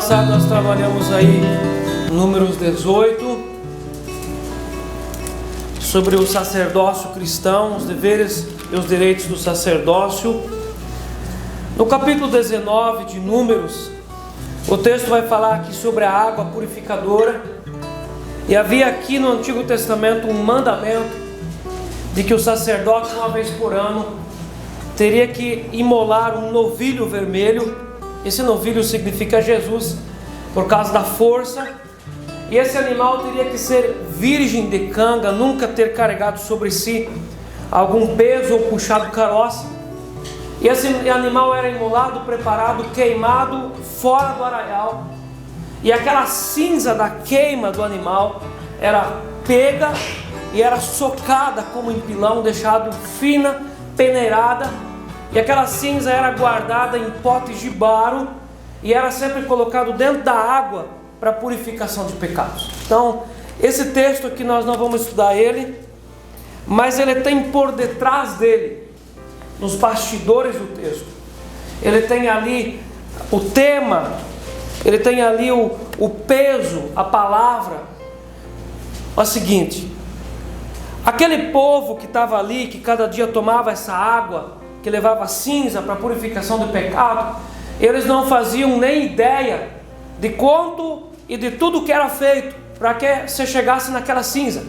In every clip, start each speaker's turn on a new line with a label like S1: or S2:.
S1: passado nós trabalhamos aí Números 18 sobre o sacerdócio cristão, os deveres e os direitos do sacerdócio. No capítulo 19 de Números, o texto vai falar aqui sobre a água purificadora. E havia aqui no Antigo Testamento um mandamento de que o sacerdote, uma vez por ano, teria que imolar um novilho vermelho. Esse novilho significa Jesus, por causa da força. E esse animal teria que ser virgem de canga, nunca ter carregado sobre si algum peso ou puxado caroça. E esse animal era imolado, preparado, queimado fora do arraial. E aquela cinza da queima do animal era pega e era socada como em pilão, deixado fina, peneirada. E aquela cinza era guardada em potes de barro e era sempre colocado dentro da água para purificação de pecados. Então, esse texto aqui nós não vamos estudar ele, mas ele tem por detrás dele, nos bastidores do texto, ele tem ali o tema, ele tem ali o peso, a palavra. É o seguinte: aquele povo que estava ali, que cada dia tomava essa água, que levava cinza para purificação do pecado, eles não faziam nem ideia de quanto e de tudo que era feito para que você chegasse naquela cinza.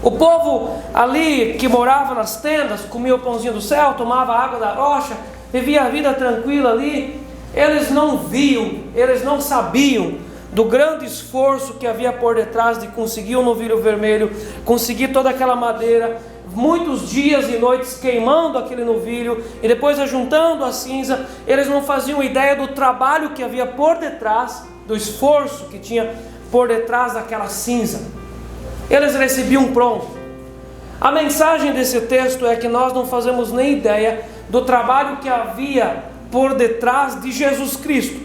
S1: O povo ali que morava nas tendas, comia o pãozinho do céu, tomava a água da rocha, vivia a vida tranquila ali. Eles não viam, eles não sabiam do grande esforço que havia por detrás de conseguir o novilho vermelho, conseguir toda aquela madeira, muitos dias e noites queimando aquele novilho e depois ajuntando a cinza. Eles não faziam ideia do trabalho que havia por detrás, do esforço que tinha por detrás daquela cinza. Eles recebiam pronto. A mensagem desse texto é que nós não fazemos nem ideia do trabalho que havia por detrás de Jesus Cristo.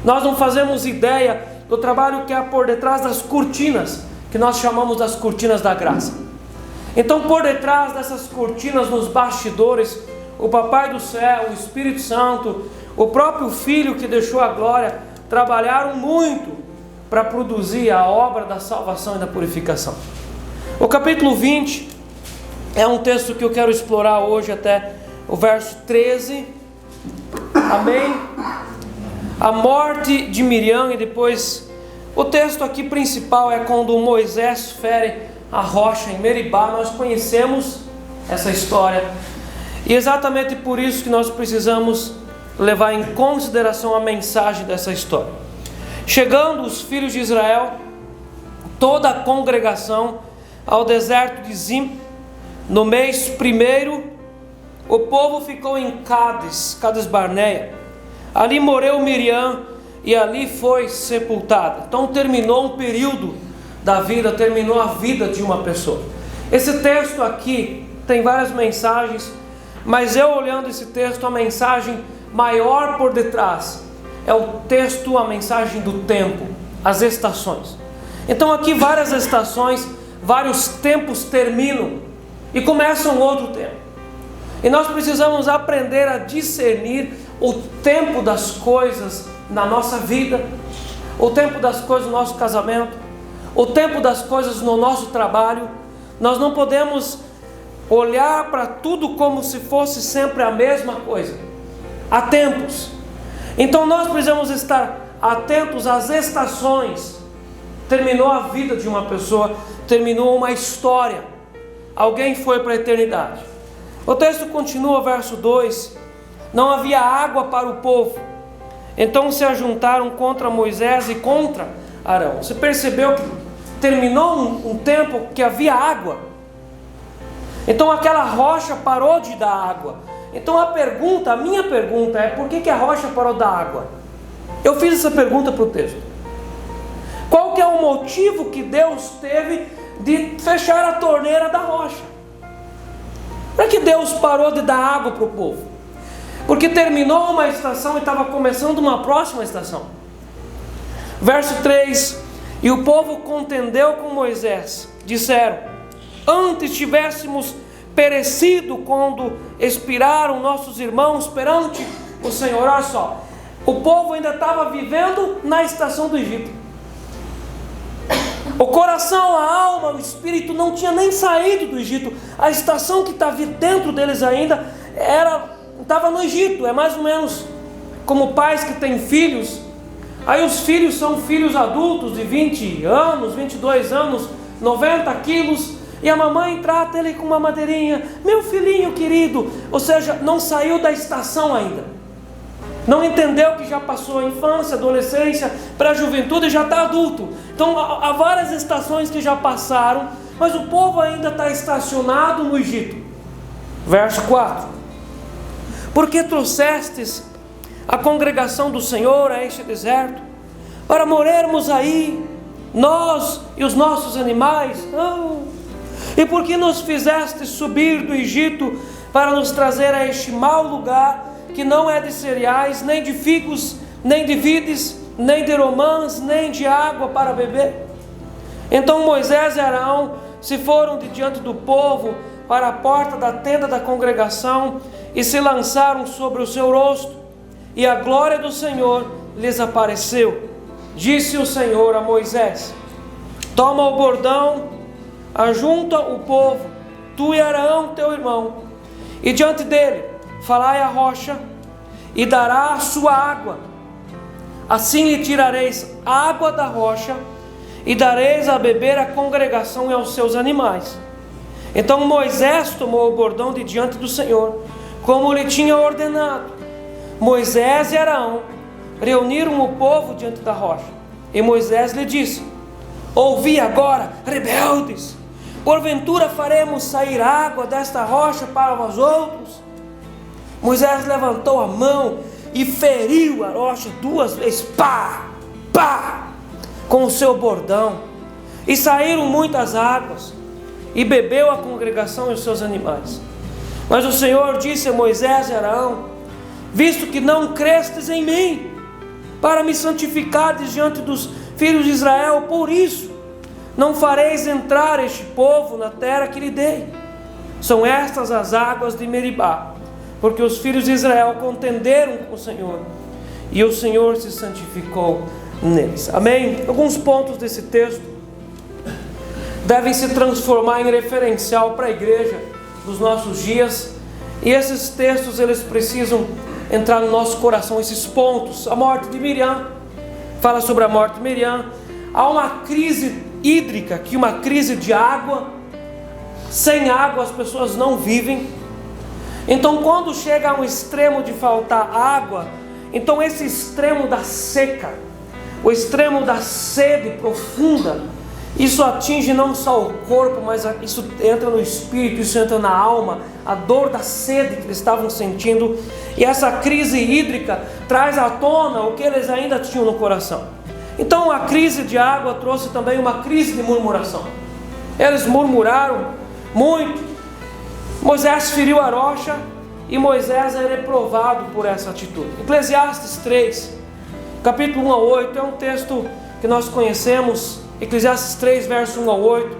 S1: Nós não fazemos ideia do trabalho que há por detrás das cortinas, que nós chamamos das cortinas da graça. Então, por detrás dessas cortinas, nos bastidores, o Papai do Céu, o Espírito Santo, o próprio Filho que deixou a glória, trabalharam muito para produzir a obra da salvação e da purificação. O capítulo 20 é um texto que eu quero explorar hoje até o verso 13. Amém? A morte de Miriam, e depois o texto aqui principal é quando Moisés fere a rocha em Meribá. Nós conhecemos essa história e exatamente por isso que nós precisamos levar em consideração a mensagem dessa história. Chegando os filhos de Israel, toda a congregação, ao deserto de Zim, no mês primeiro, o povo ficou em Cades Barneia. Ali morreu Miriam e ali foi sepultada. Então terminou um período da vida, terminou a vida de uma pessoa. Esse texto aqui tem várias mensagens, mas eu olhando esse texto, a mensagem maior por detrás é o texto, a mensagem do tempo, as estações. Então aqui várias estações, vários tempos terminam e começa um outro tempo. E nós precisamos aprender a discernir o tempo das coisas na nossa vida, o tempo das coisas no nosso casamento, o tempo das coisas no nosso trabalho. Nós não podemos olhar para tudo como se fosse sempre a mesma coisa. Há tempos. Então nós precisamos estar atentos às estações. Terminou a vida de uma pessoa, terminou uma história. Alguém foi para a eternidade. O texto continua, verso 2. Não havia água para o povo. Então se ajuntaram contra Moisés e contra Arão. Você percebeu que terminou um tempo que havia água. Então aquela rocha parou de dar água. Então a minha pergunta é: por que a rocha parou de dar água? Eu fiz essa pergunta para o texto. Qual que é o motivo que Deus teve de fechar a torneira da rocha? Para que Deus parou de dar água para o povo? Porque terminou uma estação e estava começando uma próxima estação. Verso 3: e o povo contendeu com Moisés, disseram: antes tivéssemos perecido quando expiraram nossos irmãos perante o Senhor. Olha só, o povo ainda estava vivendo na estação do Egito. O coração, a alma, o espírito não tinha nem saído do Egito. A estação que estava dentro deles ainda estava no Egito. É mais ou menos como pais que têm filhos. Aí os filhos são filhos adultos de 20 anos, 22 anos, 90 quilos. E a mamãe trata ele com uma madeirinha. Meu filhinho querido. Ou seja, não saiu da estação ainda. Não entendeu que já passou a infância, adolescência, pré-juventude e já está adulto. Então há várias estações que já passaram, mas o povo ainda está estacionado no Egito. Verso 4: Porque trouxestes a congregação do Senhor a este deserto, para morrermos aí, nós e os nossos animais? E por que nos fizestes subir do Egito para nos trazer a este mau lugar, que não é de cereais, nem de figos, nem de vides, nem de romãs, nem de água para beber? Então Moisés e Arão se foram de diante do povo para a porta da tenda da congregação e se lançaram sobre o seu rosto, e a glória do Senhor lhes apareceu. Disse o Senhor a Moisés: Toma o bordão, ajunta o povo, tu e Arão teu irmão, e diante dele falai a rocha, e dará a sua água. Assim lhe tirareis água da rocha, e dareis a beber à congregação e aos seus animais. Então Moisés tomou o bordão de diante do Senhor, como lhe tinha ordenado. Moisés e Arão reuniram o povo diante da rocha, e Moisés lhe disse: Ouvi agora, rebeldes, porventura faremos sair água desta rocha para vós outros? Moisés levantou a mão e feriu a rocha 2 vezes, pá, pá, com o seu bordão, e saíram muitas águas, e bebeu a congregação e os seus animais. Mas o Senhor disse a Moisés e Arão: Visto que não crestes em mim, para me santificardes diante dos filhos de Israel, por isso não fareis entrar este povo na terra que lhe dei. São estas as águas de Meribá, porque os filhos de Israel contenderam com o Senhor, e o Senhor se santificou neles. Amém? Alguns pontos desse texto devem se transformar em referencial para a igreja dos nossos dias, e esses textos eles precisam entrar no nosso coração. Esses pontos: a morte de Miriam, fala sobre a morte de Miriam. Há uma crise hídrica aqui, uma crise de água. Sem água as pessoas não vivem. Então quando chega a um extremo de faltar água, então esse extremo da seca, o extremo da sede profunda, isso atinge não só o corpo, mas isso entra no espírito, isso entra na alma, a dor da sede que eles estavam sentindo. E essa crise hídrica traz à tona o que eles ainda tinham no coração. Então a crise de água trouxe também uma crise de murmuração. Eles murmuraram muito. Moisés feriu a rocha, e Moisés é reprovado por essa atitude. Eclesiastes 3, capítulo 1 a 8, é um texto que nós conhecemos. Eclesiastes 3, verso 1 a 8.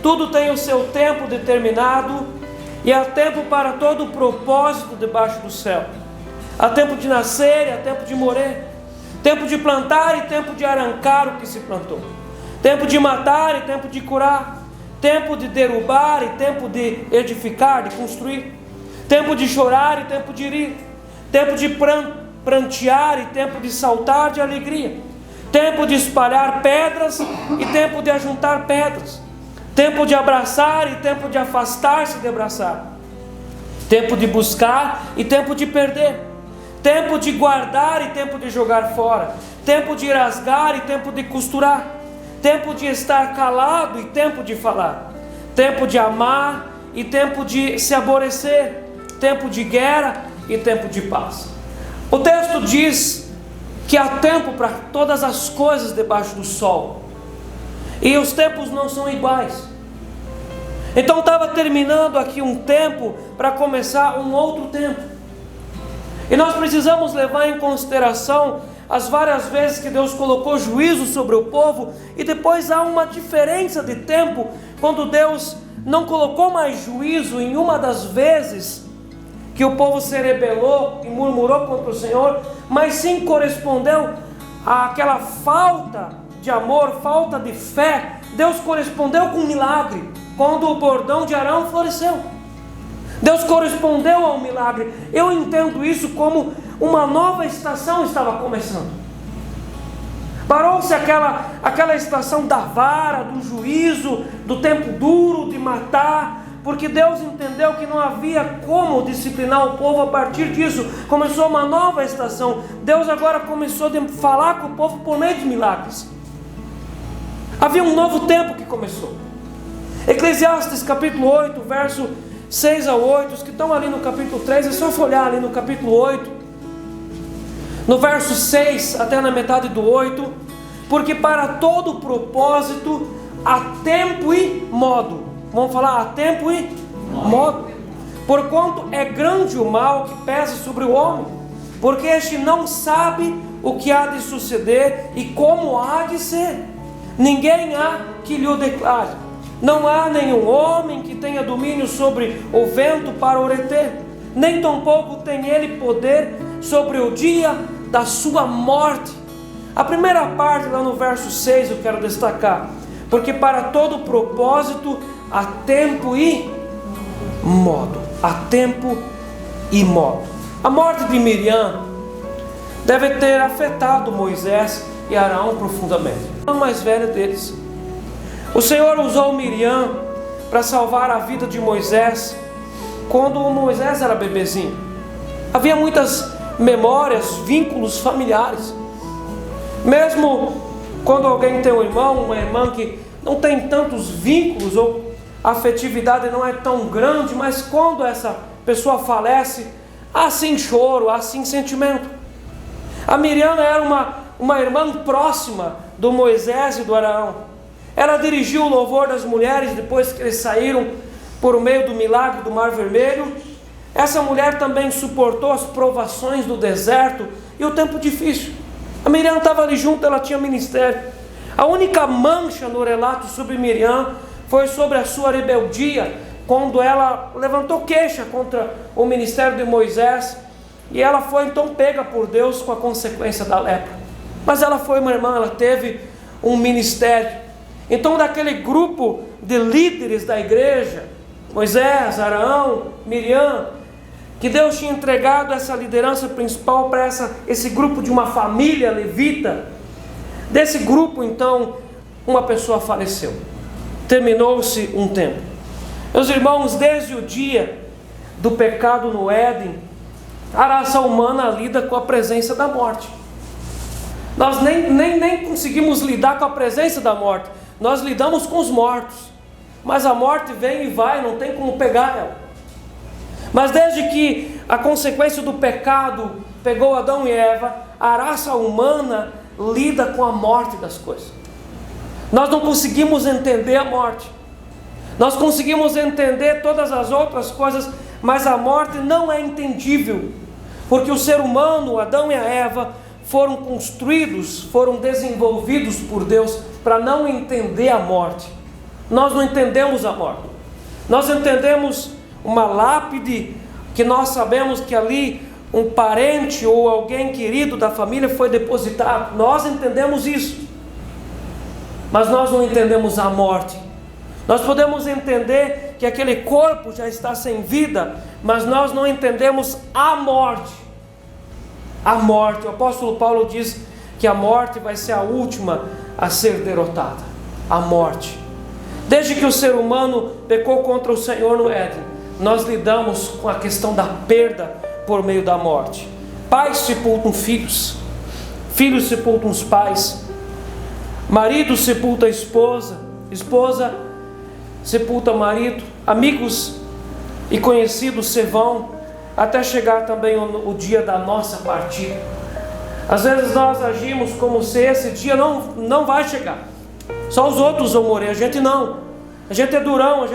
S1: Tudo tem o seu tempo determinado, e há tempo para todo o propósito debaixo do céu. Há tempo de nascer e há tempo de morrer, tempo de plantar e tempo de arrancar o que se plantou, tempo de matar e tempo de curar, tempo de derrubar e tempo de edificar, de construir, tempo de chorar e tempo de rir, tempo de prantear e tempo de saltar de alegria, tempo de espalhar pedras e tempo de ajuntar pedras, tempo de abraçar e tempo de afastar-se de abraçar, tempo de buscar e tempo de perder, tempo de guardar e tempo de jogar fora, tempo de rasgar e tempo de costurar, tempo de estar calado e tempo de falar, tempo de amar e tempo de se aborrecer, tempo de guerra e tempo de paz. O texto diz que há tempo para todas as coisas debaixo do sol, e os tempos não são iguais. Então estava terminando aqui um tempo para começar um outro tempo, e nós precisamos levar em consideração as várias vezes que Deus colocou juízo sobre o povo, e depois há uma diferença de tempo, quando Deus não colocou mais juízo em uma das vezes que o povo se rebelou e murmurou contra o Senhor, mas sim correspondeu àquela falta de amor, falta de fé. Deus correspondeu com um milagre, quando o bordão de Arão floresceu. Deus correspondeu ao milagre. Eu entendo isso como uma nova estação estava começando. Parou-se aquela estação da vara, do juízo, do tempo duro, de matar, porque Deus entendeu que não havia como disciplinar o povo a partir disso. Começou uma nova estação. Deus agora começou a falar com o povo por meio de milagres. Havia um novo tempo que começou. Eclesiastes capítulo 8, verso 6 a 8, os que estão ali no capítulo 3, é só folhear ali no capítulo 8, no verso 6 até na metade do 8, porque para todo propósito há tempo e modo. Vamos falar, há tempo e modo. Porquanto é grande o mal que pesa sobre o homem, porque este não sabe o que há de suceder e como há de ser. Ninguém há que lhe o declare. Não há nenhum homem que tenha domínio sobre o vento para o reter, nem tampouco tem ele poder sobre o dia da sua morte. A primeira parte lá no verso 6 eu quero destacar, porque para todo propósito há tempo e modo. Há tempo e modo. A morte de Miriam deve ter afetado Moisés e Arão profundamente. O mais velho deles. O Senhor usou Miriam para salvar a vida de Moisés quando Moisés era bebezinho. Havia muitas memórias, vínculos familiares. Mesmo quando alguém tem um irmão, uma irmã que não tem tantos vínculos ou a afetividade não é tão grande, mas quando essa pessoa falece, há sim choro, há sim sentimento. A Miriam era uma irmã próxima do Moisés e do Arão. Ela dirigiu o louvor das mulheres depois que eles saíram por meio do milagre do Mar Vermelho. Essa mulher também suportou as provações do deserto e o tempo difícil. A Miriam estava ali junto, ela tinha ministério. A única mancha no relato sobre Miriam foi sobre a sua rebeldia, quando ela levantou queixa contra o ministério de Moisés, e ela foi então pega por Deus com a consequência da lepra. Mas ela foi uma irmã, ela teve um ministério. Então daquele grupo de líderes da igreja, Moisés, Arão, Miriam, que Deus tinha entregado essa liderança principal para esse grupo de uma família levita, desse grupo então, uma pessoa faleceu. Terminou-se um tempo. Meus irmãos, desde o dia do pecado no Éden, a raça humana lida com a presença da morte. Nós nem conseguimos lidar com a presença da morte. Nós lidamos com os mortos, mas a morte vem e vai, não tem como pegar ela. Mas desde que a consequência do pecado pegou Adão e Eva, a raça humana lida com a morte das coisas. Nós não conseguimos entender a morte. Nós conseguimos entender todas as outras coisas, mas a morte não é entendível, porque o ser humano, Adão e a Eva, foram construídos, foram desenvolvidos por Deus para não entender a morte. Nós não entendemos a morte. Nós entendemos uma lápide, que nós sabemos que ali um parente ou alguém querido da família foi depositado. Nós entendemos isso, mas nós não entendemos a morte. Nós podemos entender que aquele corpo já está sem vida, mas nós não entendemos a morte. A morte, o apóstolo Paulo diz que a morte vai ser a última a ser derrotada. A morte. Desde que o ser humano pecou contra o Senhor no Éden, nós lidamos com a questão da perda por meio da morte. Pais sepultam filhos, filhos sepultam os pais, marido sepulta a esposa, esposa sepulta marido, amigos e conhecidos se vão, até chegar também o dia da nossa partida. Às vezes nós agimos como se esse dia não vai chegar. Só os outros vão morrer, a gente não. A gente é durão,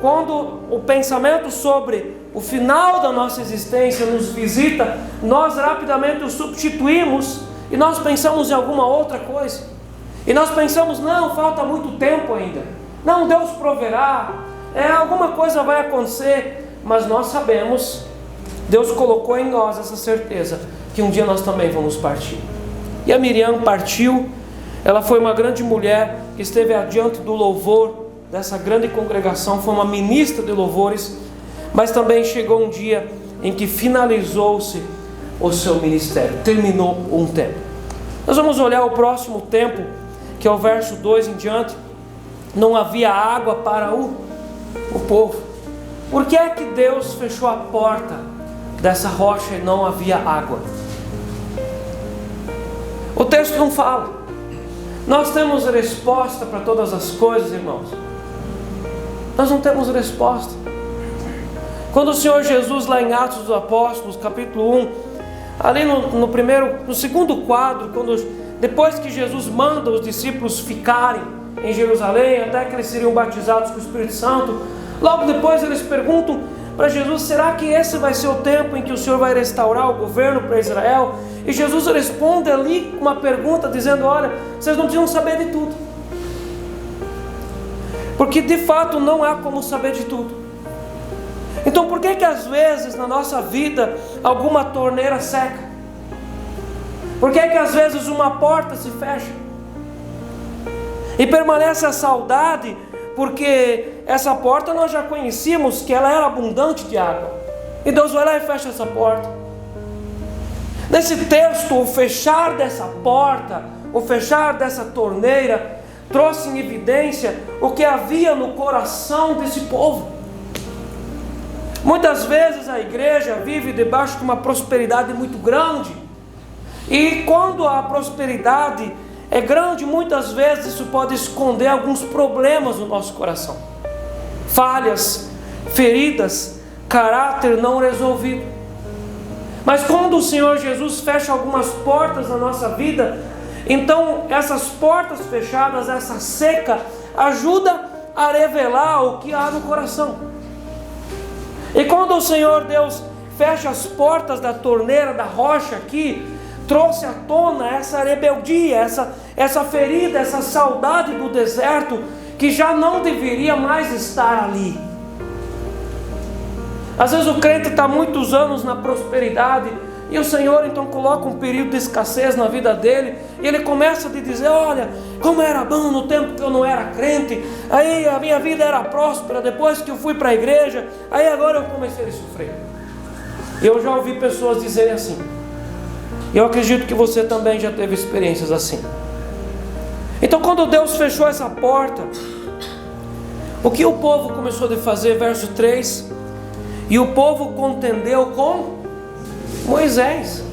S1: quando o pensamento sobre o final da nossa existência nos visita, nós rapidamente o substituímos e nós pensamos em alguma outra coisa. E nós pensamos, não, falta muito tempo ainda. Não, Deus proverá, alguma coisa vai acontecer. Mas nós sabemos Deus colocou em nós essa certeza que um dia nós também vamos partir. E a Miriam partiu. Ela foi uma grande mulher que esteve adiante do louvor dessa grande congregação, foi uma ministra de louvores, mas também chegou um dia em que finalizou-se o seu ministério, terminou um tempo. Nós vamos olhar o próximo tempo, que é o verso 2 em diante. Não havia água para o povo. Por que é que Deus fechou a porta dessa rocha e não havia água? O texto não fala. Nós temos resposta para todas as coisas, irmãos. Nós não temos resposta. Quando o Senhor Jesus, lá em Atos dos Apóstolos, capítulo 1, ali no segundo quadro, depois que Jesus manda os discípulos ficarem em Jerusalém, até que eles seriam batizados com o Espírito Santo, logo depois eles perguntam para Jesus: será que esse vai ser o tempo em que o Senhor vai restaurar o governo para Israel? E Jesus responde ali uma pergunta dizendo: olha, vocês não precisam saber de tudo, porque de fato não há como saber de tudo. Então por que às vezes na nossa vida alguma torneira seca? Por que às vezes uma porta se fecha? E permanece a saudade, porque essa porta nós já conhecíamos que ela era abundante de água, e Deus vai lá e fecha essa porta. Nesse texto, o fechar dessa porta, o fechar dessa torneira, trouxe em evidência o que havia no coração desse povo. Muitas vezes a igreja vive debaixo de uma prosperidade muito grande, e quando a prosperidade é grande, muitas vezes isso pode esconder alguns problemas no nosso coração, falhas, feridas, caráter não resolvido. Mas quando o Senhor Jesus fecha algumas portas na nossa vida, então essas portas fechadas, essa seca, ajuda a revelar o que há no coração. E quando o Senhor Deus fecha as portas da torneira, da rocha aqui, trouxe à tona essa rebeldia, essa ferida, essa saudade do deserto, que já não deveria mais estar ali. Às vezes o crente está muitos anos na prosperidade, e o Senhor então coloca um período de escassez na vida dele, e ele começa a dizer: olha, como era bom no tempo que eu não era crente, aí a minha vida era próspera, depois que eu fui para a igreja, aí agora eu comecei a sofrer. Eu já ouvi pessoas dizerem assim, e eu acredito que você também já teve experiências assim. Então quando Deus fechou essa porta, o que o povo começou a fazer? Verso 3: e o povo contendeu com Moisés,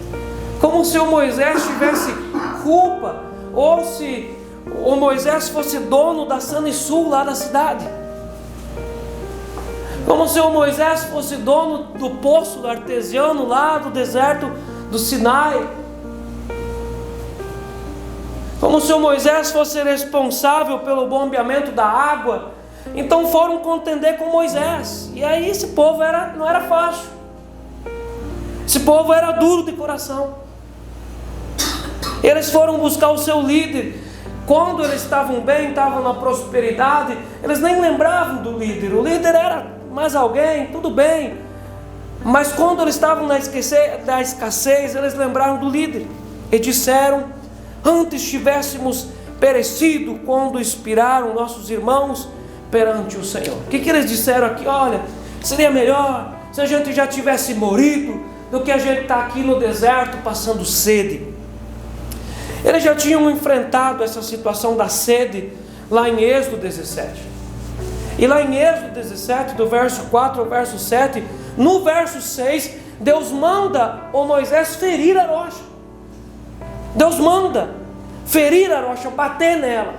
S1: como se o Moisés tivesse culpa, ou se o Moisés fosse dono da Sanisul lá da cidade, como se o Moisés fosse dono do poço artesiano lá do deserto do Sinai, como se o Moisés fosse responsável pelo bombeamento da água. Então foram contender com Moisés, e aí esse povo não era fácil, esse povo era duro de coração. Eles foram buscar o seu líder. Quando eles estavam bem, estavam na prosperidade, eles nem lembravam do líder. O líder era mais alguém, tudo bem, mas quando eles estavam na escassez, eles lembraram do líder e disseram: antes tivéssemos perecido quando expiraram nossos irmãos perante o Senhor. O que eles disseram aqui? Olha, seria melhor se a gente já tivesse morrido do que a gente estar aqui no deserto passando sede. Eles já tinham enfrentado essa situação da sede lá em Êxodo 17. E lá em Êxodo 17, do verso 4 ao verso 7, no verso 6, Deus manda o Moisés ferir a rocha. Deus manda ferir a rocha, bater nela.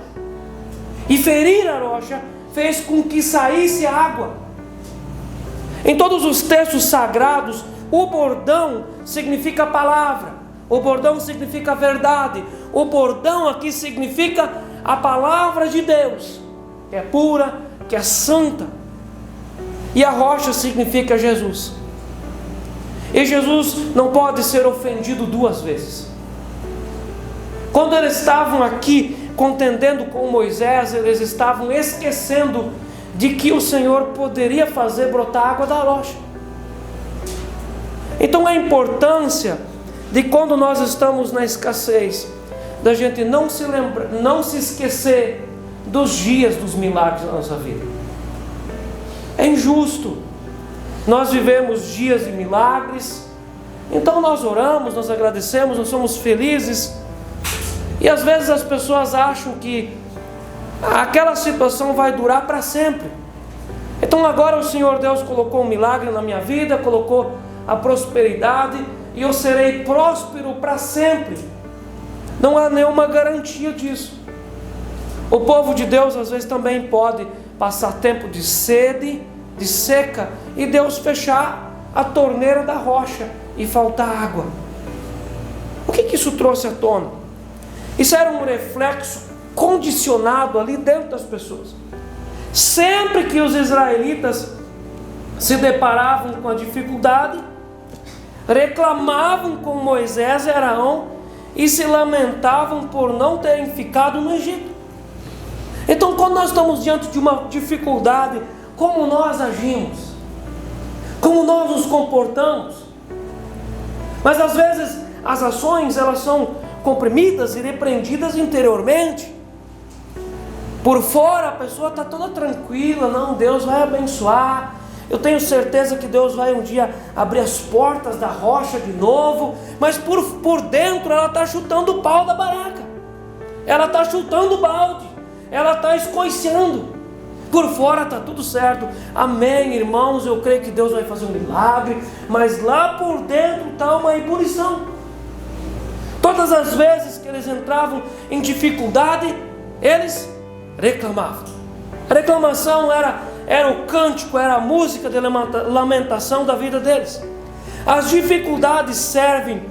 S1: E ferir a rocha fez com que saísse água. Em todos os textos sagrados, o bordão significa palavra, o bordão significa verdade, o bordão aqui significa a palavra de Deus, que é pura, que é santa, e a rocha significa Jesus. E Jesus não pode ser ofendido duas vezes. Quando eles estavam aqui contendendo com Moisés, eles estavam esquecendo de que o Senhor poderia fazer brotar água da rocha. Então a importância de quando nós estamos na escassez, da gente não se esquecer dos dias dos milagres na nossa vida. É injusto. Nós vivemos dias de milagres, então nós oramos, nós agradecemos, nós somos felizes, e às vezes as pessoas acham que aquela situação vai durar para sempre. Então agora o Senhor Deus colocou um milagre na minha vida, colocou a prosperidade, e eu serei próspero para sempre. Não há nenhuma garantia disso. O povo de Deus às vezes também pode passar tempo de sede, de seca, e Deus fechar a torneira da rocha e faltar água. O que isso trouxe à tona? Isso era um reflexo condicionado ali dentro das pessoas. Sempre que os israelitas se deparavam com a dificuldade, reclamavam com Moisés e Arão e se lamentavam por não terem ficado no Egito. Então, quando nós estamos diante de uma dificuldade, como nós agimos? Como nós nos comportamos? Mas às vezes as ações, elas são comprimidas e repreendidas interiormente. Por fora a pessoa está toda tranquila, não, Deus vai abençoar, eu tenho certeza que Deus vai um dia abrir as portas da rocha de novo, mas por dentro ela está chutando o pau da baraca, ela está chutando o balde, ela está escoiciando. Por fora está tudo certo, amém, irmãos, eu creio que Deus vai fazer um milagre, mas lá por dentro está uma ebulição. Todas as vezes que eles entravam em dificuldade, eles reclamavam. A reclamação era o cântico, era a música de lamentação da vida deles. As dificuldades servem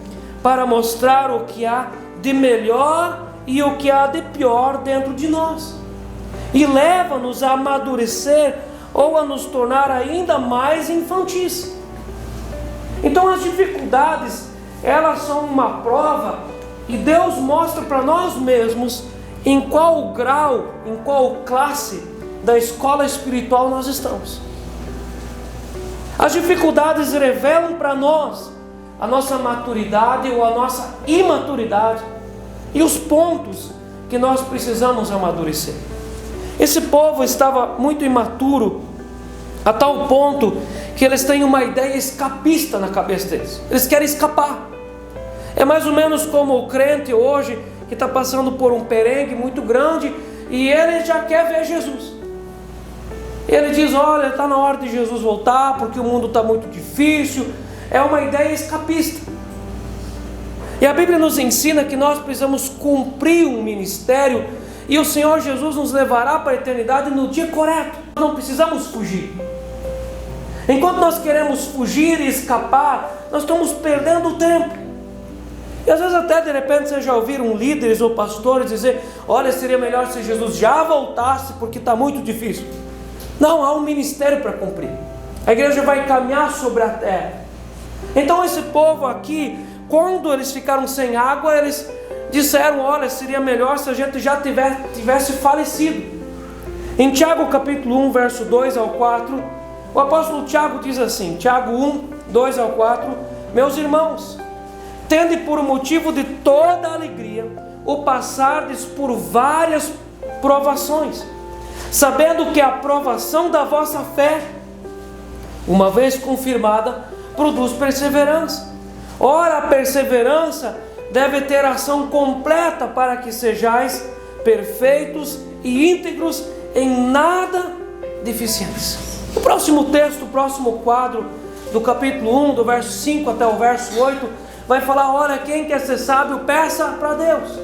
S1: para mostrar o que há de melhor e o que há de pior dentro de nós, e leva-nos a amadurecer ou a nos tornar ainda mais infantis. Então as dificuldades, elas são uma prova, e Deus mostra para nós mesmos em qual grau, em qual classe da escola espiritual nós estamos. As dificuldades revelam para nós a nossa maturidade ou a nossa imaturidade e os pontos que nós precisamos amadurecer. Esse povo estava muito imaturo, a tal ponto que eles têm uma ideia escapista na cabeça deles. Eles querem escapar. É mais ou menos como o crente hoje, que está passando por um perrengue muito grande, e ele já quer ver Jesus. Ele diz, olha, está na hora de Jesus voltar, porque o mundo está muito difícil. É uma ideia escapista. E a Bíblia nos ensina que nós precisamos cumprir um ministério, e o Senhor Jesus nos levará para a eternidade no dia correto. Nós não precisamos fugir. Enquanto nós queremos fugir e escapar, nós estamos perdendo o tempo. E às vezes até de repente vocês já ouviram líderes ou pastores dizer, olha, seria melhor se Jesus já voltasse, porque está muito difícil. Não, há um ministério para cumprir. A igreja vai caminhar sobre a terra. Então esse povo aqui, quando eles ficaram sem água, eles disseram, olha, seria melhor se a gente já tivesse falecido. Em Tiago capítulo 1, verso 2 ao 4, o apóstolo Tiago diz assim, Tiago 1, 2 ao 4, meus irmãos, tende por motivo de toda alegria o passardes por várias provações, sabendo que a provação da vossa fé, uma vez confirmada, produz perseverança. Ora, a perseverança deve ter ação completa, para que sejais perfeitos e íntegros, em nada deficientes. O próximo texto, o próximo quadro do capítulo 1, do verso 5 até o verso 8, vai falar, olha, quem quer ser sábio, peça para Deus,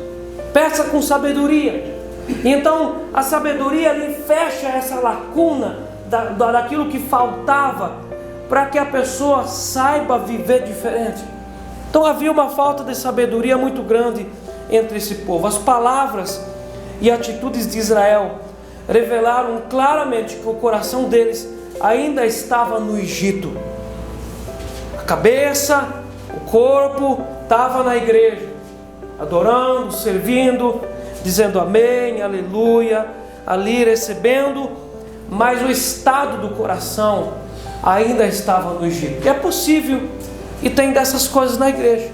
S1: peça com sabedoria. E então a sabedoria ali fecha essa lacuna daquilo que faltava, para que a pessoa saiba viver diferente. Então havia uma falta de sabedoria muito grande entre esse povo. As palavras e atitudes de Israel revelaram claramente que o coração deles ainda estava no Egito. A cabeça, o corpo estava na igreja, adorando, servindo, dizendo amém, aleluia, ali recebendo, mas o estado do coração ainda estava no Egito. E é possível E tem dessas coisas na igreja.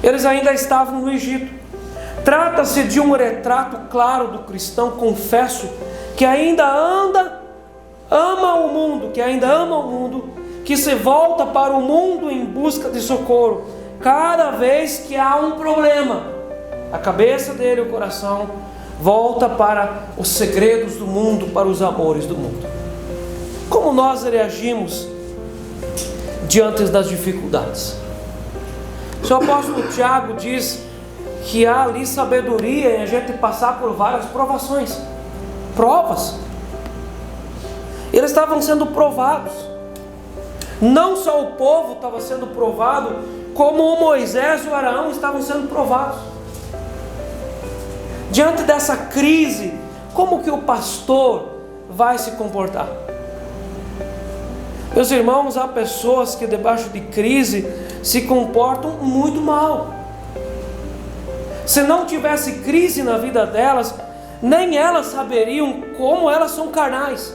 S1: Eles ainda estavam no Egito. Trata-se de um retrato claro do cristão, confesso, que ainda ama o mundo, que se volta para o mundo em busca de socorro. Cada vez que há um problema, a cabeça dele, o coração, volta para os segredos do mundo, para os amores do mundo. Como nós reagimos diante das dificuldades? O seu apóstolo Tiago diz que há ali sabedoria em a gente passar por várias provações, provas. Eles estavam sendo provados. Não só o povo estava sendo provado, como o Moisés e o Arão estavam sendo provados. Diante dessa crise, como que o pastor vai se comportar? Meus irmãos, há pessoas que debaixo de crise se comportam muito mal. Se não tivesse crise na vida delas, nem elas saberiam como elas são carnais.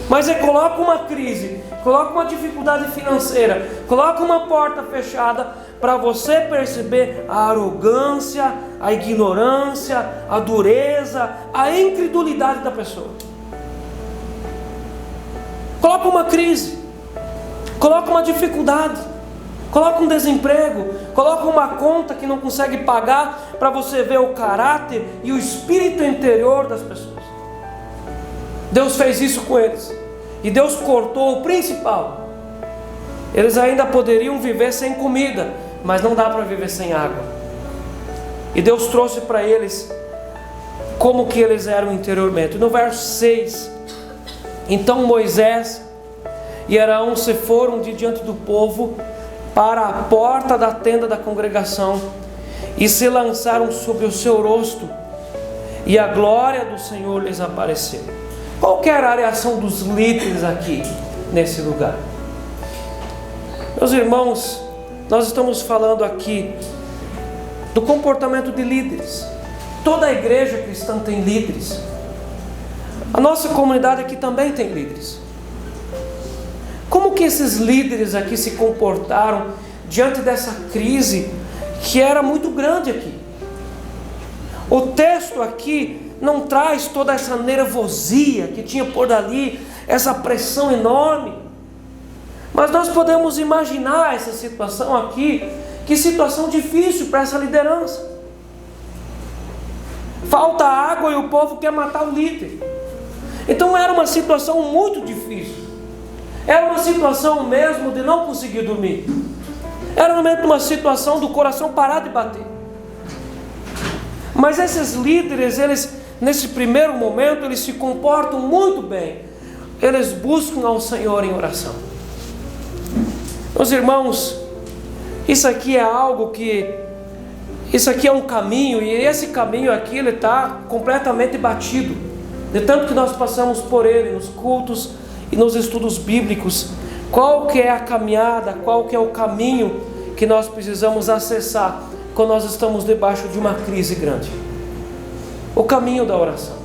S1: Mas coloca uma crise, coloca uma dificuldade financeira, coloca uma porta fechada, para você perceber a arrogância, a ignorância, a dureza, a incredulidade da pessoa. Coloca uma crise, coloca uma dificuldade, coloca um desemprego, coloca uma conta que não consegue pagar, para você ver o caráter e o espírito interior das pessoas. Deus fez isso com eles, e Deus cortou o principal. Eles ainda poderiam viver sem comida, mas não dá para viver sem água. E Deus trouxe para eles como que eles eram interiormente. No verso 6, então Moisés e Arão se foram de diante do povo para a porta da tenda da congregação e se lançaram sobre o seu rosto, e a glória do Senhor lhes apareceu. Qual que era a reação dos líderes aqui nesse lugar? Meus irmãos, nós estamos falando aqui do comportamento de líderes. Toda a igreja cristã tem líderes. A nossa comunidade aqui também tem líderes. Como que esses líderes aqui se comportaram diante dessa crise que era muito grande aqui? O texto aqui não traz toda essa nervosia que tinha por ali, essa pressão enorme. Mas nós podemos imaginar essa situação aqui, que situação difícil para essa liderança. Falta água e o povo quer matar o líder. Então era uma situação muito difícil. Era uma situação mesmo de não conseguir dormir. Era mesmo uma situação do coração parar de bater. Mas esses líderes, eles, nesse primeiro momento, eles se comportam muito bem. Eles buscam ao Senhor em oração. Meus irmãos, isso aqui é algo que... Isso aqui é um caminho, e esse caminho aqui, ele está completamente batido. De tanto que nós passamos por ele, nos cultos e nos estudos bíblicos. Qual que é a caminhada, qual que é o caminho que nós precisamos acessar quando nós estamos debaixo de uma crise grande? O caminho da oração.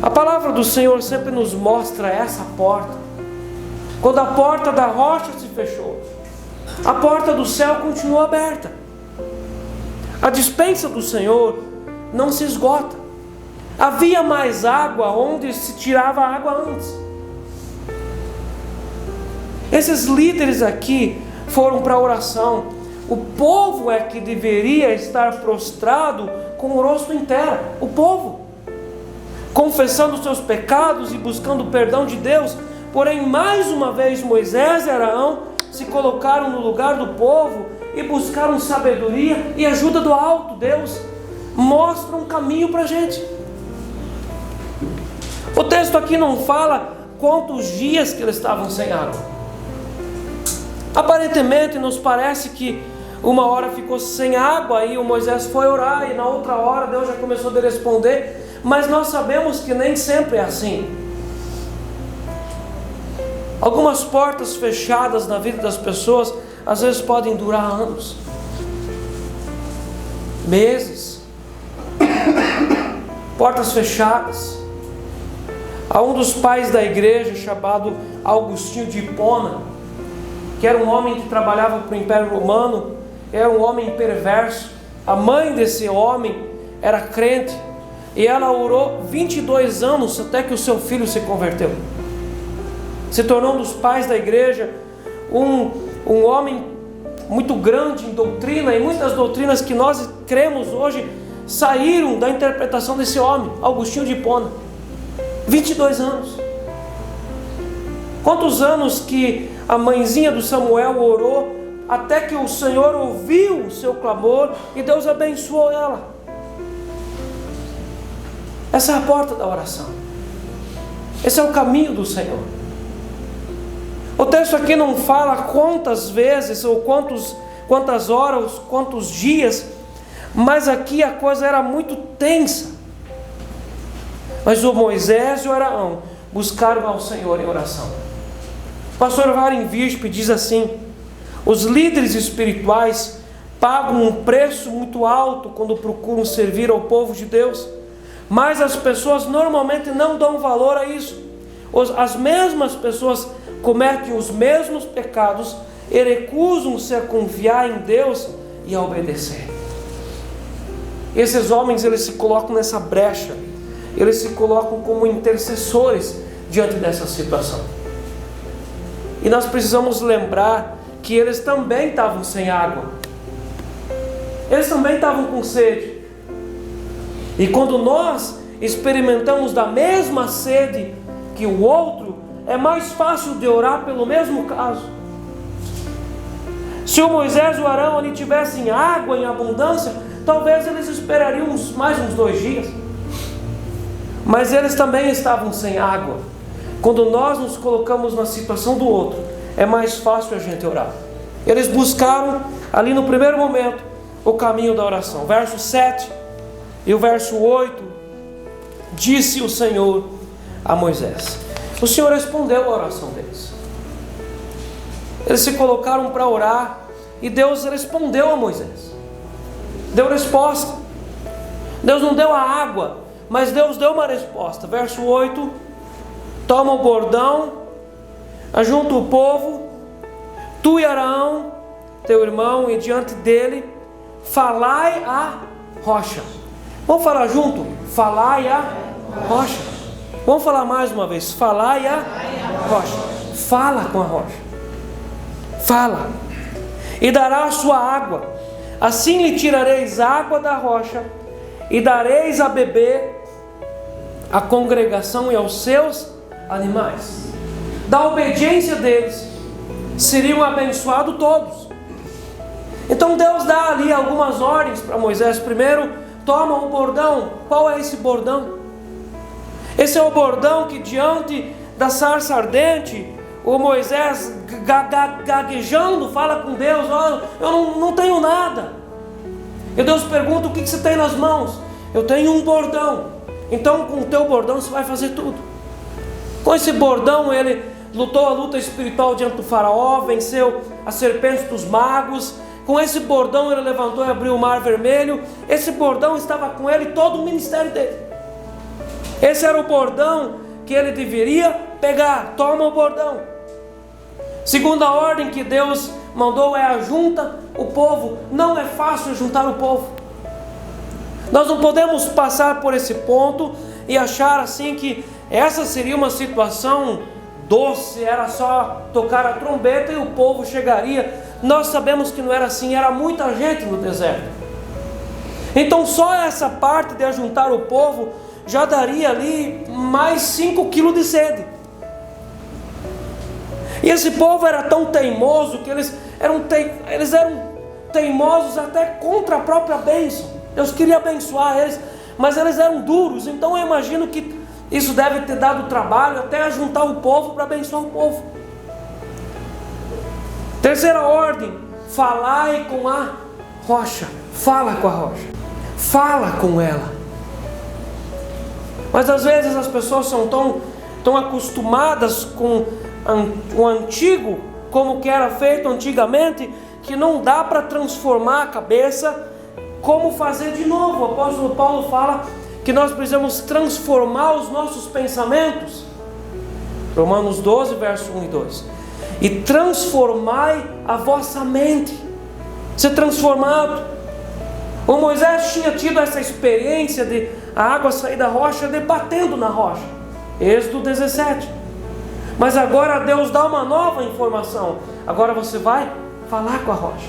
S1: A palavra do Senhor sempre nos mostra essa porta. Quando a porta da rocha se fechou, a porta do céu continua aberta. A despensa do Senhor não se esgota. Havia mais água onde se tirava a água antes. Esses líderes aqui foram para a oração. O povo é que deveria estar prostrado com o rosto em terra. O povo, confessando os seus pecados e buscando o perdão de Deus. Porém, mais uma vez, Moisés e Arão se colocaram no lugar do povo e buscaram sabedoria e ajuda do alto. Deus mostra um caminho para a gente. O texto aqui não fala quantos dias que eles estavam sem água. Aparentemente nos parece que uma hora ficou sem água, aí o Moisés foi orar, e na outra hora Deus já começou a responder. Mas nós sabemos que nem sempre é assim. Algumas portas fechadas na vida das pessoas às vezes podem durar anos, meses. Portas fechadas. Há um dos pais da igreja chamado Agostinho de Hipona. que era um homem que trabalhava para o Império Romano, era um homem perverso. A mãe desse homem era crente, e ela orou 22 anos até que o seu filho se converteu. Se tornou um dos pais da igreja, um homem muito grande em doutrina, e muitas doutrinas que nós cremos hoje saíram da interpretação desse homem, Agostinho de Hipona. 22 anos. Quantos anos que a mãezinha do Samuel orou, até que o Senhor ouviu o seu clamor e Deus abençoou ela. Essa é a porta da oração. Esse é o caminho do Senhor. O texto aqui não fala quantas vezes, ou quantas horas, quantos dias, mas aqui a coisa era muito tensa. Mas o Moisés e o Arão buscaram ao Senhor em oração. O pastor Warren Wiersbe diz assim: os líderes espirituais pagam um preço muito alto quando procuram servir ao povo de Deus, mas as pessoas normalmente não dão valor a isso. As mesmas pessoas cometem os mesmos pecados e recusam-se a confiar em Deus e a obedecer. Esses homens, eles se colocam nessa brecha, eles se colocam como intercessores diante dessa situação. E nós precisamos lembrar que eles também estavam sem água, eles também estavam com sede. E quando nós experimentamos da mesma sede que o outro, é mais fácil de orar pelo mesmo caso. Se o Moisés e o Arão ali tivessem água em abundância, talvez eles esperariam mais uns 2 dias. Mas eles também estavam sem água. Quando nós nos colocamos na situação do outro, é mais fácil a gente orar. Eles buscaram ali no primeiro momento o caminho da oração. Verso 7 e o verso 8: disse o Senhor a Moisés. O Senhor respondeu a oração deles. Eles se colocaram para orar e Deus respondeu a Moisés. Deu resposta. Deus não deu a água, mas Deus deu uma resposta. Verso 8: toma o bordão, ajunta o povo, tu e Arão, teu irmão, e diante dele falai a rocha. Vamos falar junto? Falai a rocha. Vamos falar mais uma vez. Falai a rocha. Fala com a rocha. Fala. E dará a sua água. Assim lhe tirareis água da rocha, e dareis a beber à congregação e aos seus animais. Da obediência deles seriam abençoados todos. Então Deus dá ali algumas ordens para Moisés. Primeiro, toma o bordão. Qual é esse bordão? Esse é o bordão que diante da sarça ardente, o Moisés gaguejando fala com Deus: oh, eu não tenho nada. E Deus pergunta: o que você tem nas mãos? Eu tenho um bordão. Então com o teu bordão você vai fazer tudo. Com esse bordão ele lutou a luta espiritual diante do faraó, venceu as serpentes dos magos. Com esse bordão ele levantou e abriu o mar vermelho. Esse bordão estava com ele todo o ministério dele. Esse era o bordão que ele deveria pegar. Toma o bordão. Segunda ordem que Deus mandou é ajunta o povo. Não é fácil juntar o povo. Nós não podemos passar por esse ponto e achar assim que essa seria uma situação doce, era só tocar a trombeta e o povo chegaria. Nós sabemos que não era assim, era muita gente no deserto. Então só essa parte de ajuntar o povo já daria ali mais 5 quilos de sede. E esse povo era tão teimoso que eles eram teimosos até contra a própria bênção. Deus queria abençoar eles, mas eles eram duros. Então eu imagino que isso deve ter dado trabalho até ajuntar o povo para abençoar o povo. Terceira ordem: falai com a rocha. Fala com a rocha. Fala com ela. Mas às vezes as pessoas são tão acostumadas com o antigo, como que era feito antigamente, que não dá para transformar a cabeça, como fazer de novo. O apóstolo Paulo fala que nós precisamos transformar os nossos pensamentos. Romanos 12, verso 1 e 2. e transformai a vossa mente. Ser transformado. O Moisés tinha tido essa experiência de a água sair da rocha debatendo na rocha. Êxodo 17. Mas agora Deus dá uma nova informação. Agora você vai falar com a rocha.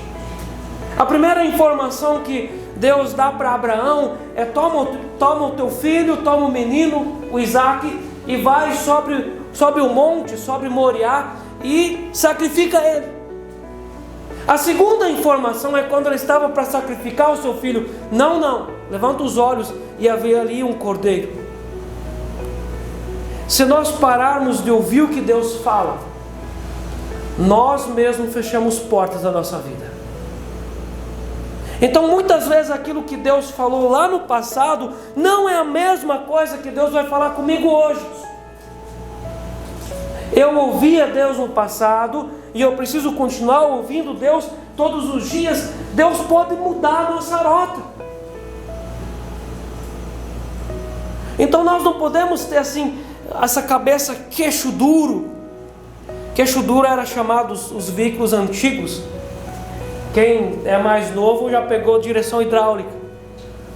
S1: A primeira informação que Deus dá para Abraão é: toma o teu filho, toma o menino, o Isaque, e vai sobre o monte, sobre Moriá, e sacrifica ele. A segunda informação é quando ele estava para sacrificar o seu filho: não, levanta os olhos e havia ali um cordeiro. Se nós pararmos de ouvir o que Deus fala, nós mesmos fechamos portas da nossa vida. Então muitas vezes aquilo que Deus falou lá no passado não é a mesma coisa que Deus vai falar comigo hoje. Eu ouvia Deus no passado e eu preciso continuar ouvindo Deus todos os dias. Deus pode mudar a nossa rota. Então nós não podemos ter assim essa cabeça queixo duro. Queixo duro era chamado os veículos antigos. Quem é mais novo já pegou direção hidráulica,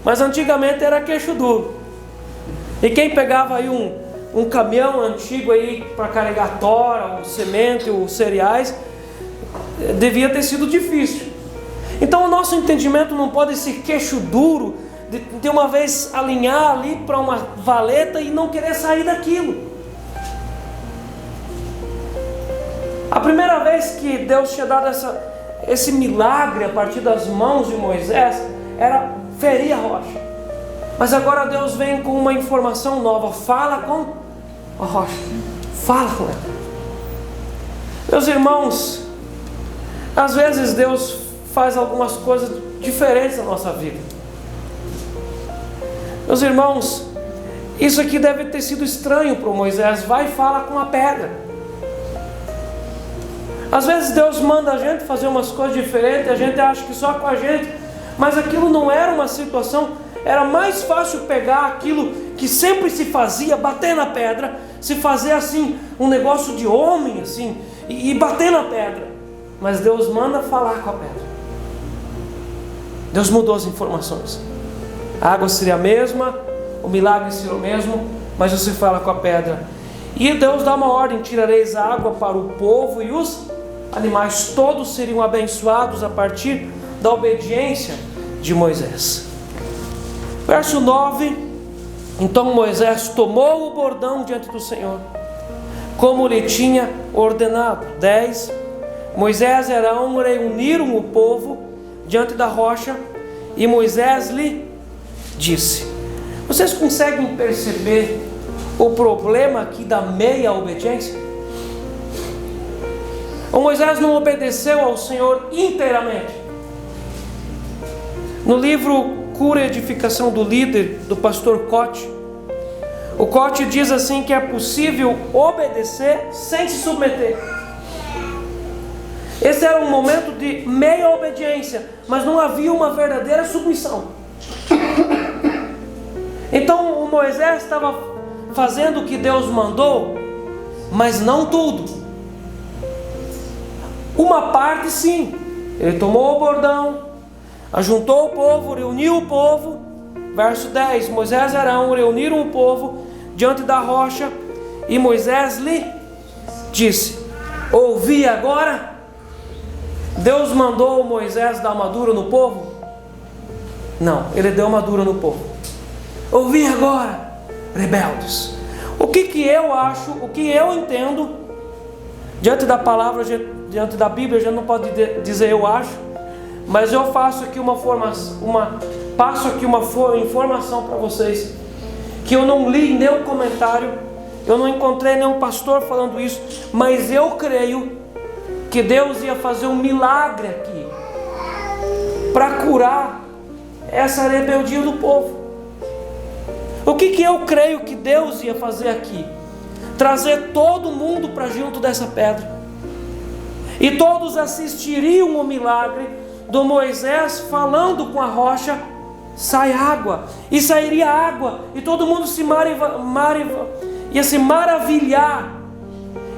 S1: mas antigamente era queixo duro. E quem pegava aí um caminhão antigo aí para carregar tora, ou semente, ou cereais, devia ter sido difícil. Então o nosso entendimento não pode ser queixo duro, de uma vez alinhar ali para uma valeta e não querer sair daquilo. A primeira vez que Deus tinha dado esse milagre a partir das mãos de Moisés era ferir a rocha. Mas agora Deus vem com uma informação nova: fala com a rocha, fala com ela. Meus irmãos, às vezes Deus faz algumas coisas diferentes na nossa vida. Meus irmãos, isso aqui deve ter sido estranho para Moisés. Vai e fala com a pedra. Às vezes Deus manda a gente fazer umas coisas diferentes, a gente acha que só com a gente, mas aquilo não era uma situação. Era mais fácil pegar aquilo que sempre se fazia, bater na pedra, se fazer assim, um negócio de homem assim, e bater na pedra. Mas Deus manda falar com a pedra. Deus mudou as informações. A água seria a mesma, o milagre seria o mesmo, mas você fala com a pedra. E Deus dá uma ordem: tirareis a água para o povo e os animais. Todos seriam abençoados a partir da obediência de Moisés. Verso 9: então Moisés tomou o bordão diante do Senhor, como lhe tinha ordenado. 10: Moisés e Arão reuniram o povo diante da rocha, e Moisés lhe disse. Vocês conseguem perceber o problema aqui da meia obediência? O Moisés não obedeceu ao Senhor inteiramente. No livro Cura e Edificação do Líder, do pastor Cote, o Cote diz assim que é possível obedecer sem se submeter. Esse era um momento de meia obediência, mas não havia uma verdadeira submissão. Então o Moisés estava fazendo o que Deus mandou, mas não tudo. Uma parte sim. Ele tomou o bordão, ajuntou o povo, reuniu o povo. Verso 10: Moisés e Arão reuniram o povo diante da rocha, e Moisés lhe disse: ouvi agora. Deus mandou Moisés dar uma dura no povo? Não, ele deu uma dura no povo. Ouvi agora, rebeldes. O que eu acho, o que eu entendo, diante da palavra, diante da Bíblia, a gente não pode dizer eu acho, mas eu faço aqui passo aqui uma informação para vocês, que eu não li nenhum comentário, eu não encontrei nenhum pastor falando isso, mas eu creio que Deus ia fazer um milagre aqui, para curar essa rebeldia do povo. O que eu creio que Deus ia fazer aqui? Trazer todo mundo para junto dessa pedra, e todos assistiriam ao milagre do Moisés falando com a rocha: sai água, e sairia água, e todo mundo ia se maravilhar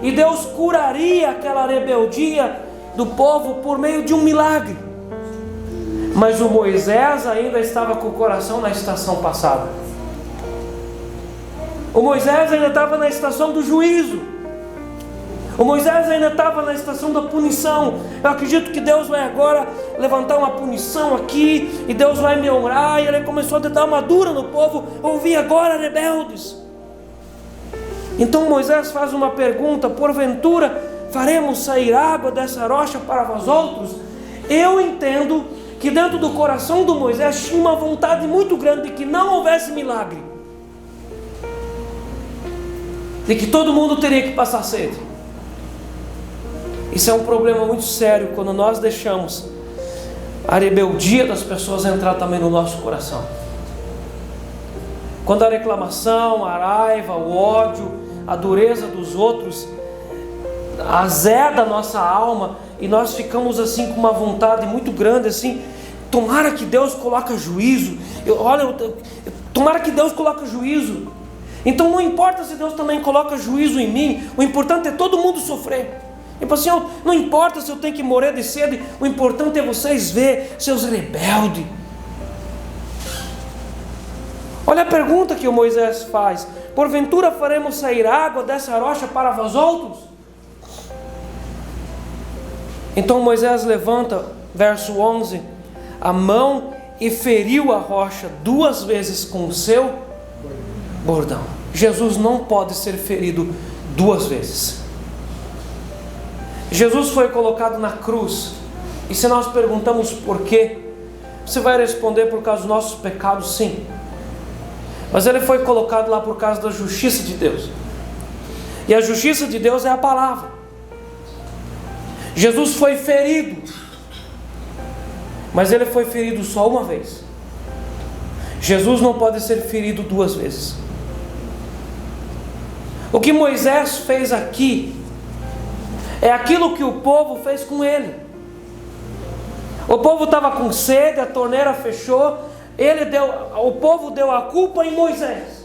S1: e Deus curaria aquela rebeldia do povo por meio de um milagre. Mas o Moisés ainda estava com o coração na estação passada. O Moisés ainda estava na estação do juízo. O Moisés ainda estava na estação da punição. Eu acredito que Deus vai agora levantar uma punição aqui, e Deus vai me honrar. E ele começou a dar uma dura no povo: ouvi agora, rebeldes. Então Moisés faz uma pergunta: porventura faremos sair água dessa rocha para vós outros? Eu entendo que dentro do coração do Moisés tinha uma vontade muito grande de que não houvesse milagre, de que todo mundo teria que passar sede. Isso é um problema muito sério quando nós deixamos a rebeldia das pessoas entrar também no nosso coração. Quando a reclamação, a raiva, o ódio, a dureza dos outros azeda a nossa alma, e nós ficamos assim com uma vontade muito grande, assim: tomara que Deus coloque juízo. Tomara que Deus coloque juízo. Então não importa se Deus também coloca juízo em mim, o importante é todo mundo sofrer. Tipo assim, não importa se eu tenho que morrer de sede, o importante é vocês ver, seus rebeldes. Olha a pergunta que o Moisés faz: porventura faremos sair água dessa rocha para vós outros? Então Moisés levanta, verso 11, a mão e feriu a rocha 2 vezes com o seu bordão. Jesus não pode ser ferido 2 vezes. Jesus foi colocado na cruz, e se nós perguntamos por quê, você vai responder: por causa dos nossos pecados, sim. Mas ele foi colocado lá por causa da justiça de Deus, e a justiça de Deus é a palavra. Jesus foi ferido, mas ele foi ferido só uma vez. Jesus não pode ser ferido 2 vezes. O que Moisés fez aqui é aquilo que o povo fez com ele. O povo estava com sede, a torneira fechou, o povo deu a culpa em Moisés.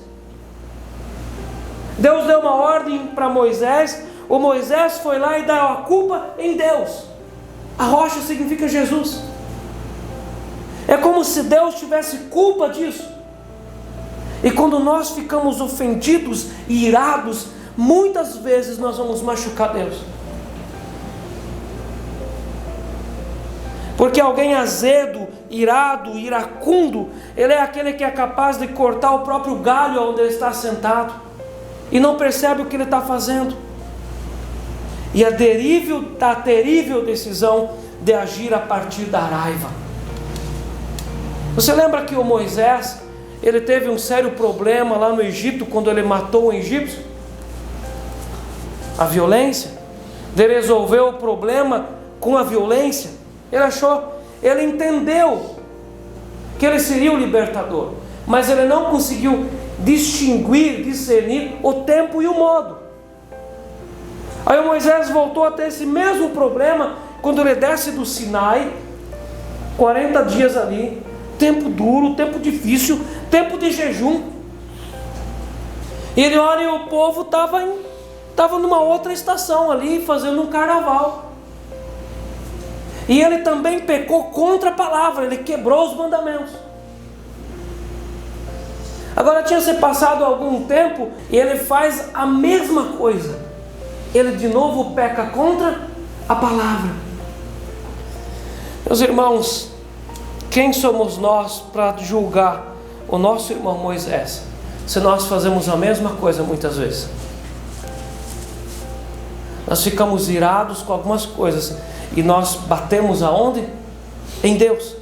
S1: Deus deu uma ordem para Moisés, o Moisés foi lá e deu a culpa em Deus. A rocha significa Jesus. É como se Deus tivesse culpa disso. E quando nós ficamos ofendidos e irados, muitas vezes nós vamos machucar Deus. Porque alguém azedo, irado, iracundo, ele é aquele que é capaz de cortar o próprio galho onde ele está sentado, e não percebe o que ele está fazendo. E a terrível decisão de agir a partir da raiva. Você lembra que o Moisés, ele teve um sério problema lá no Egito, quando ele matou o egípcio? A violência. Ele resolveu o problema com a violência. Ele entendeu que ele seria o libertador, mas ele não conseguiu discernir o tempo e o modo. Aí o Moisés voltou a ter esse mesmo problema quando ele desce do Sinai, 40 dias ali, tempo duro, tempo difícil, tempo de jejum. E ele olha, e o povo estava numa outra estação ali, fazendo um carnaval. E ele também pecou contra a palavra, ele quebrou os mandamentos. Agora tinha se passado algum tempo, e ele faz a mesma coisa. Ele de novo peca contra a palavra. Meus irmãos, quem somos nós para julgar o nosso irmão Moisés, se nós fazemos a mesma coisa muitas vezes? Nós ficamos irados com algumas coisas, e nós batemos aonde? Em Deus.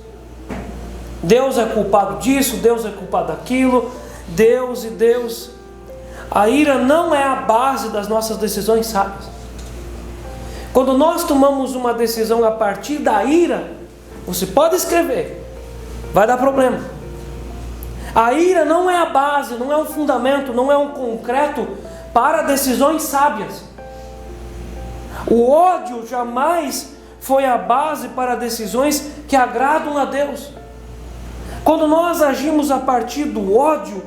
S1: Deus é culpado disso, Deus é culpado daquilo, Deus e Deus. A ira não é a base das nossas decisões sábias. Quando nós tomamos uma decisão a partir da ira, você pode escrever, vai dar problema. A ira não é a base, não é um fundamento, não é um concreto para decisões sábias. O ódio jamais foi a base para decisões que agradam a Deus. Quando nós agimos a partir do ódio,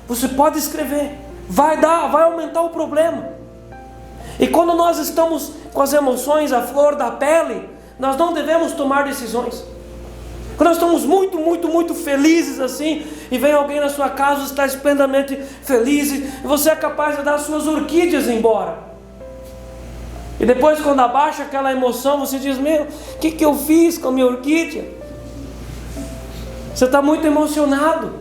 S1: você pode escrever, vai aumentar o problema. E quando nós estamos com as emoções à flor da pele, nós não devemos tomar decisões. Quando nós estamos muito felizes assim, e vem alguém na sua casa, está esplendidamente feliz, e você é capaz de dar as suas orquídeas embora. E depois, quando abaixa aquela emoção, você diz: meu, o que eu fiz com a minha orquídea? Você está muito emocionado.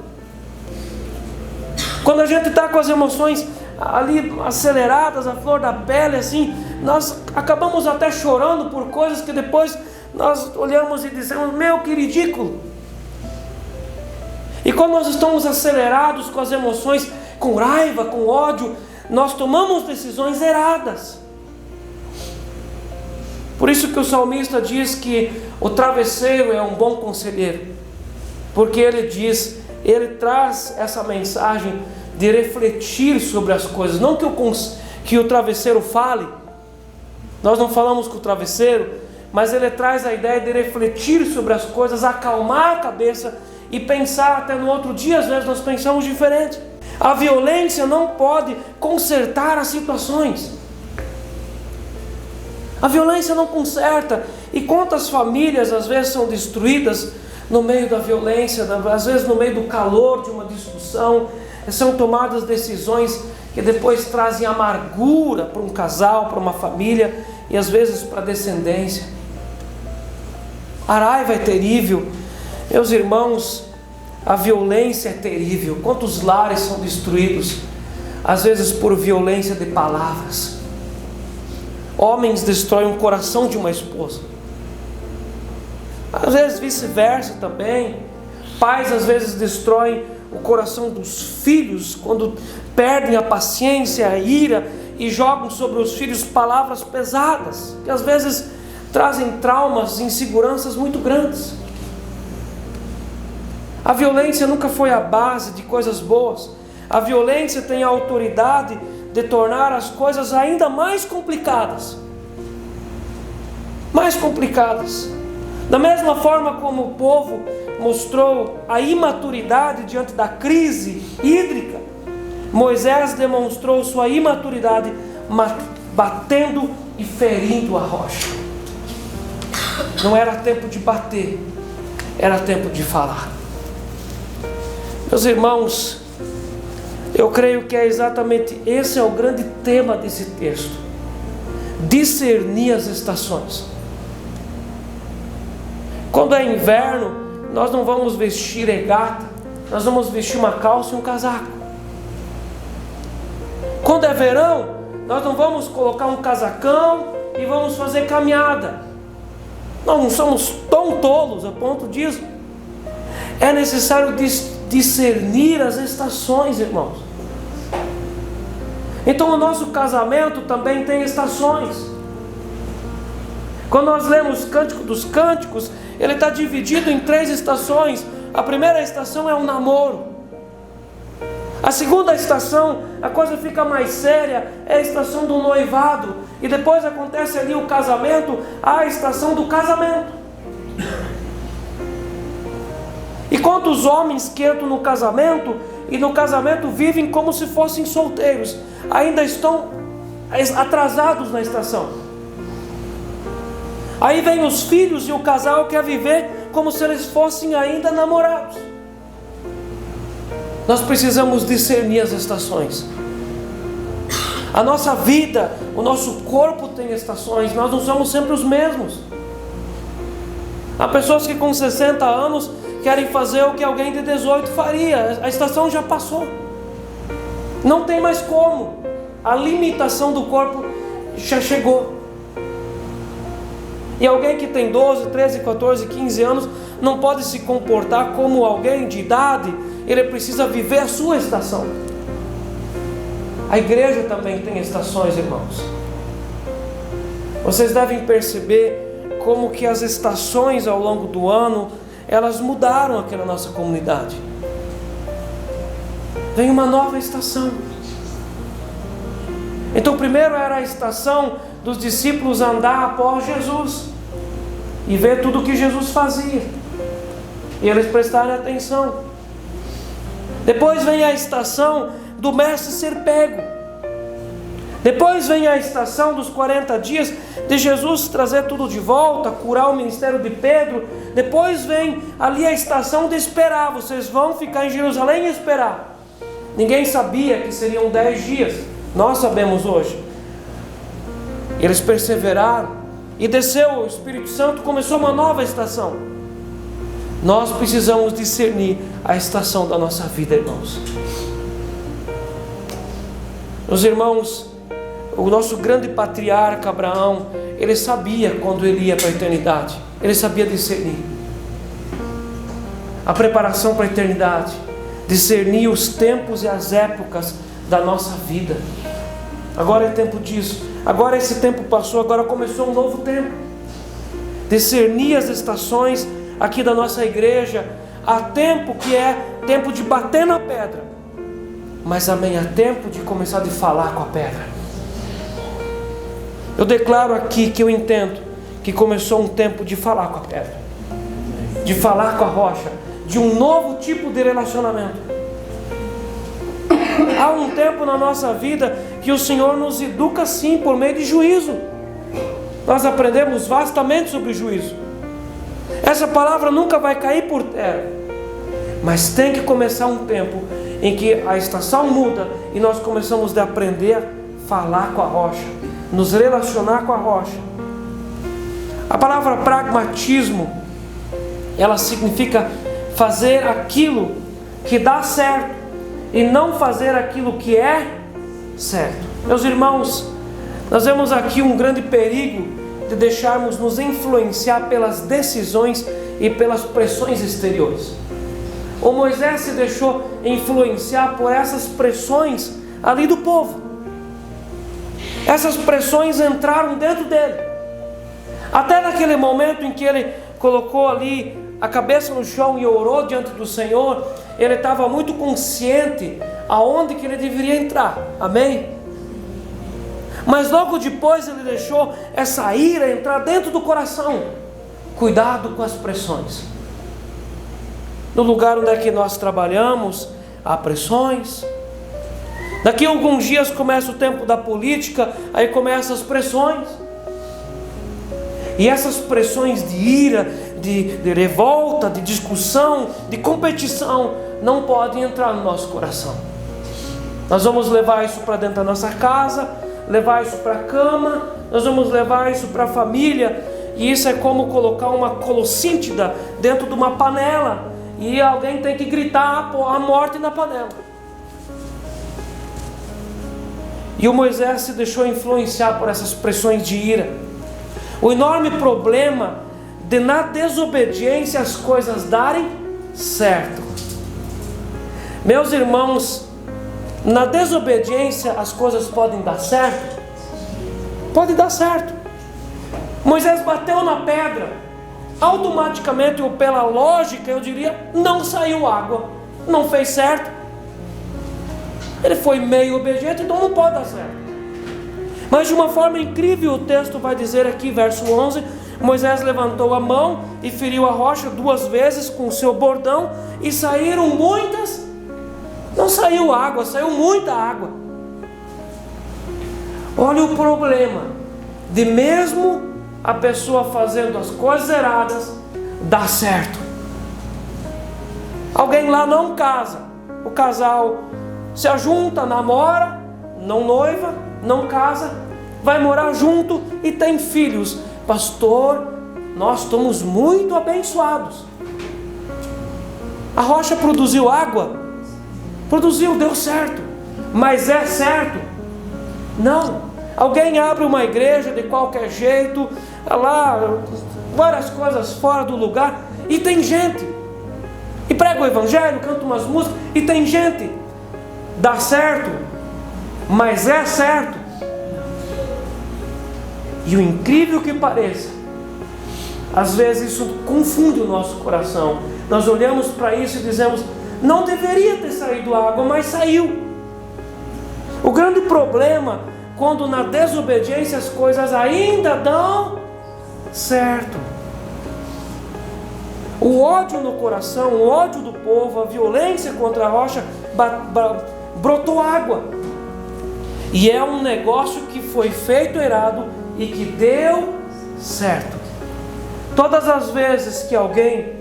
S1: Quando a gente está com as emoções ali aceleradas, a flor da pele assim, nós acabamos até chorando por coisas que depois nós olhamos e dizemos: meu, que ridículo. E quando nós estamos acelerados com as emoções, com raiva, com ódio, nós tomamos decisões erradas. Por isso que o salmista diz que o travesseiro é um bom conselheiro, porque ele traz essa mensagem de refletir sobre as coisas. Não que o travesseiro fale, nós não falamos com o travesseiro, mas ele traz a ideia de refletir sobre as coisas, acalmar a cabeça e pensar até no outro dia. Às vezes nós pensamos diferente. A violência não pode consertar as situações. A violência não conserta. E quantas famílias às vezes são destruídas no meio da violência, às vezes no meio do calor de uma discussão, são tomadas decisões que depois trazem amargura para um casal, para uma família e às vezes para a descendência. A raiva é terrível. Meus irmãos, a violência é terrível. Quantos lares são destruídos, às vezes por violência de palavras. Homens destroem o coração de uma esposa, às vezes vice-versa também. Pais às vezes destroem o coração dos filhos quando perdem a paciência, a ira e jogam sobre os filhos palavras pesadas, que às vezes trazem traumas e inseguranças muito grandes. A violência nunca foi a base de coisas boas. A violência tem a autoridade de tornar as coisas ainda mais complicadas. Mais complicadas. Da mesma forma como o povo mostrou a imaturidade diante da crise hídrica, Moisés demonstrou sua imaturidade batendo e ferindo a rocha. Não era tempo de bater, era tempo de falar. Meus irmãos, eu creio que é exatamente esse é o grande tema desse texto: discernir as estações. Quando é inverno, nós não vamos vestir regata, nós vamos vestir uma calça e um casaco. Quando é verão, nós não vamos colocar um casacão e vamos fazer caminhada. Nós não somos tão tolos a ponto disso. É necessário discernir as estações, irmãos. Então o nosso casamento também tem estações. Quando nós lemos Cântico dos Cânticos, ele está dividido em 3 estações. A primeira estação é o namoro. A segunda estação, a coisa fica mais séria, é a estação do noivado. E depois acontece ali o casamento, a estação do casamento. E quantos homens que entram no casamento e no casamento vivem como se fossem solteiros, ainda estão atrasados na estação. Aí vem os filhos e o casal quer viver como se eles fossem ainda namorados. Nós precisamos discernir as estações. A nossa vida, o nosso corpo tem estações, nós não somos sempre os mesmos. Há pessoas que com 60 anos querem fazer o que alguém de 18 faria. A estação já passou. Não tem mais como. A limitação do corpo já chegou. E alguém que tem 12, 13, 14, 15 anos não pode se comportar como alguém de idade. Ele precisa viver a sua estação. A igreja também tem estações, irmãos. Vocês devem perceber como que as estações ao longo do ano, elas mudaram aqui na nossa comunidade. Vem uma nova estação. Então primeiro era a estação dos discípulos andar após Jesus e ver tudo o que Jesus fazia, e eles prestarem atenção. Depois vem a estação do mestre ser pego. Depois vem a estação dos 40 dias de Jesus trazer tudo de volta, curar o ministério de Pedro. Depois vem ali a estação de esperar. Vocês vão ficar em Jerusalém e esperar. Ninguém sabia que seriam 10 dias. Nós sabemos hoje. Eles perseveraram e desceu o Espírito Santo, começou uma nova estação. Nós precisamos discernir a estação da nossa vida, irmãos. Meus irmãos, o nosso grande patriarca Abraão, ele sabia quando ele ia para a eternidade. Ele sabia discernir a preparação para a eternidade, discernir os tempos e as épocas da nossa vida. Agora é tempo disso. Agora esse tempo passou, agora começou um novo tempo. Discernir as estações aqui da nossa igreja. Há tempo que é tempo de bater na pedra, mas também há tempo de começar a falar com a pedra. Eu declaro aqui que eu entendo que começou um tempo de falar com a pedra, de falar com a rocha, de um novo tipo de relacionamento. Há um tempo na nossa vida que o Senhor nos educa sim por meio de juízo. Nós aprendemos vastamente sobre juízo. Essa palavra nunca vai cair por terra. Mas tem que começar um tempo em que a estação muda e nós começamos a aprender a falar com a rocha, nos relacionar com a rocha. A palavra pragmatismo, ela significa fazer aquilo que dá certo e não fazer aquilo que é certo. Meus irmãos, nós vemos aqui um grande perigo de deixarmos nos influenciar pelas decisões e pelas pressões exteriores. O Moisés se deixou influenciar por essas pressões ali do povo. Essas pressões entraram dentro dele. Até naquele momento em que ele colocou ali a cabeça no chão e orou diante do Senhor, ele estava muito consciente aonde que ele deveria entrar. Amém? Mas logo depois ele deixou essa ira entrar dentro do coração. Cuidado com as pressões. No lugar onde é que nós trabalhamos, há pressões. Daqui a alguns dias começa o tempo da política, aí começam as pressões. E essas pressões de ira, de revolta, de discussão, de competição, não podem entrar no nosso coração. Nós vamos levar isso para dentro da nossa casa, levar isso para a cama, nós vamos levar isso para a família. E isso é como colocar uma colossíntida dentro de uma panela, e alguém tem que gritar a morte na panela. E o Moisés se deixou influenciar por essas pressões de ira. O enorme problema de na desobediência as coisas darem certo. Meus irmãos, na desobediência as coisas podem dar certo? Pode dar certo. Moisés bateu na pedra. Automaticamente, ou pela lógica, eu diria, não saiu água. Não fez certo. Ele foi meio obediente, então não pode dar certo. Mas de uma forma incrível, o texto vai dizer aqui, verso 11: Moisés levantou a mão e feriu a rocha 2 vezes com o seu bordão, e saíram muitas. Não saiu água, saiu muita água. Olha o problema de mesmo a pessoa fazendo as coisas erradas, dá certo. Alguém lá não casa, o casal se ajunta, namora, não noiva, não casa, vai morar junto e tem filhos. Pastor, nós estamos muito abençoados. A rocha produziu água? Produziu, deu certo. Mas é certo? Não. Alguém abre uma igreja de qualquer jeito, lá, várias coisas fora do lugar, e tem gente. E prega o evangelho, canta umas músicas, e tem gente. Dá certo, mas é certo. E o incrível que pareça, às vezes isso confunde o nosso coração. Nós olhamos para isso e dizemos, não deveria ter saído água, mas saiu. O grande problema, quando na desobediência as coisas ainda dão certo. O ódio no coração, o ódio do povo, a violência contra a rocha, brotou água. E é um negócio que foi feito errado e que deu certo. Todas as vezes que alguém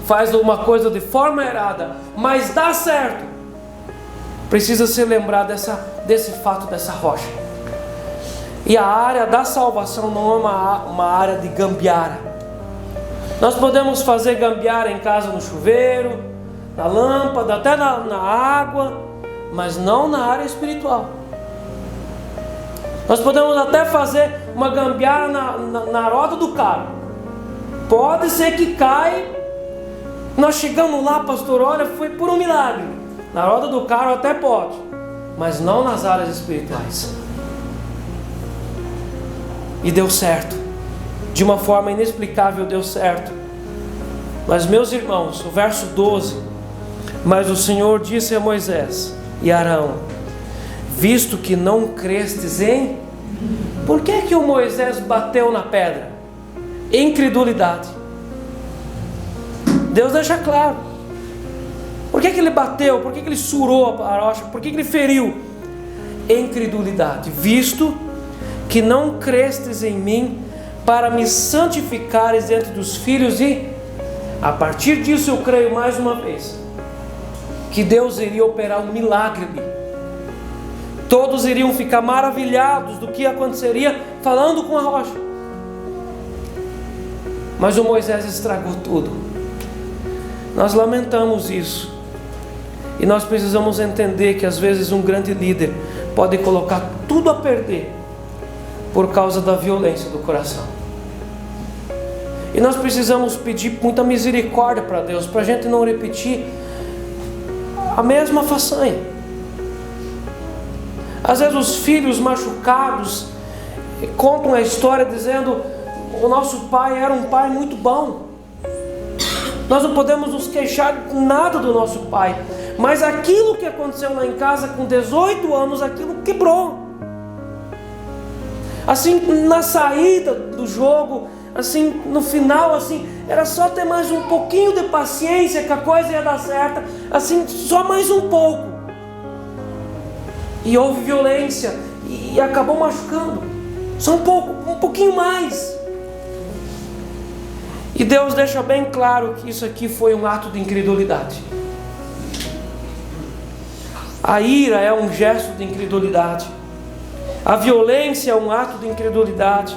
S1: faz uma coisa de forma errada, mas dá certo, precisa se lembrar desse fato, dessa rocha. E a área da salvação não é uma área de gambiarra. Nós podemos fazer gambiarra em casa, no chuveiro, na lâmpada, até na água, mas não na área espiritual. Nós podemos até fazer uma gambiarra na roda do carro. Pode ser que caia. Nós chegamos lá, pastor, olha, foi por um milagre. Na roda do carro até pode, mas não nas áreas espirituais. E deu certo. De uma forma inexplicável deu certo. Mas meus irmãos, o verso 12: mas o Senhor disse a Moisés e Arão: visto que não crestes em... Por que o Moisés bateu na pedra? Incredulidade. Deus deixa claro. Por que ele bateu? Por que ele surou a rocha? Por que ele feriu? Incredulidade. Visto que não crestes em mim para me santificares diante dos filhos. E a partir disso eu creio mais uma vez que Deus iria operar um milagre ali. Todos iriam ficar maravilhados do que aconteceria falando com a rocha. Mas o Moisés estragou tudo. Nós lamentamos isso. E nós precisamos entender que às vezes um grande líder pode colocar tudo a perder por causa da violência do coração. E nós precisamos pedir muita misericórdia para Deus, para a gente não repetir a mesma façanha. Às vezes os filhos machucados contam a história dizendo: o nosso pai era um pai muito bom. Nós não podemos nos queixar nada do nosso pai, mas aquilo que aconteceu lá em casa com 18 anos, aquilo quebrou. Assim, na saída do jogo, assim, no final, assim, era só ter mais um pouquinho de paciência que a coisa ia dar certo, assim, só mais um pouco. E houve violência e acabou machucando. Só um pouquinho mais. E Deus deixa bem claro que isso aqui foi um ato de incredulidade. A ira é um gesto de incredulidade. A violência é um ato de incredulidade.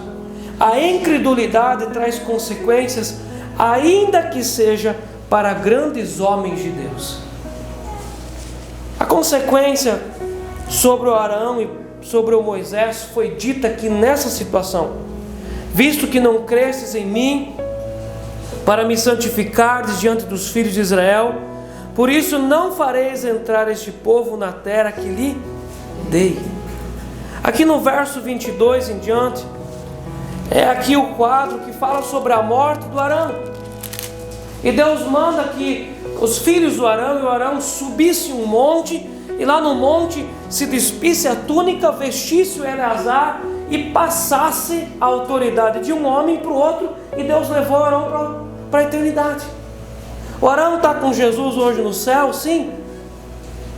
S1: A incredulidade traz consequências, ainda que seja para grandes homens de Deus. A consequência sobre o Arão e sobre o Moisés foi dita aqui nessa situação: visto que não cresces em mim para me santificares diante dos filhos de Israel, por isso não fareis entrar este povo na terra que lhe dei. Aqui no verso 22 em diante, é aqui o quadro que fala sobre a morte do Arão. E Deus manda que os filhos do Arão e o Arão subissem um monte, e lá no monte se despisse a túnica, vestisse o Eleazar e passasse a autoridade de um homem para o outro, e Deus levou o Arão para a eternidade. O Arão está com Jesus hoje no céu, sim.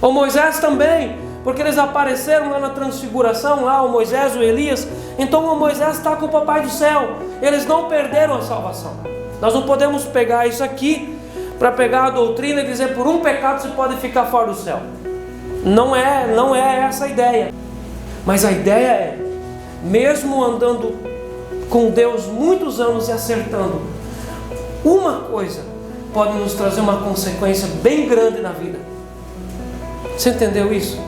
S1: O Moisés também, porque eles apareceram lá na transfiguração, lá o Moisés, o Elias. Então o Moisés está com o papai do céu. Eles não perderam a salvação. Nós não podemos pegar isso aqui para pegar a doutrina e dizer: por um pecado você pode ficar fora do céu. Não é essa a ideia. Mas a ideia é, mesmo andando com Deus muitos anos e acertando, uma coisa pode nos trazer uma consequência bem grande na vida. Você entendeu isso?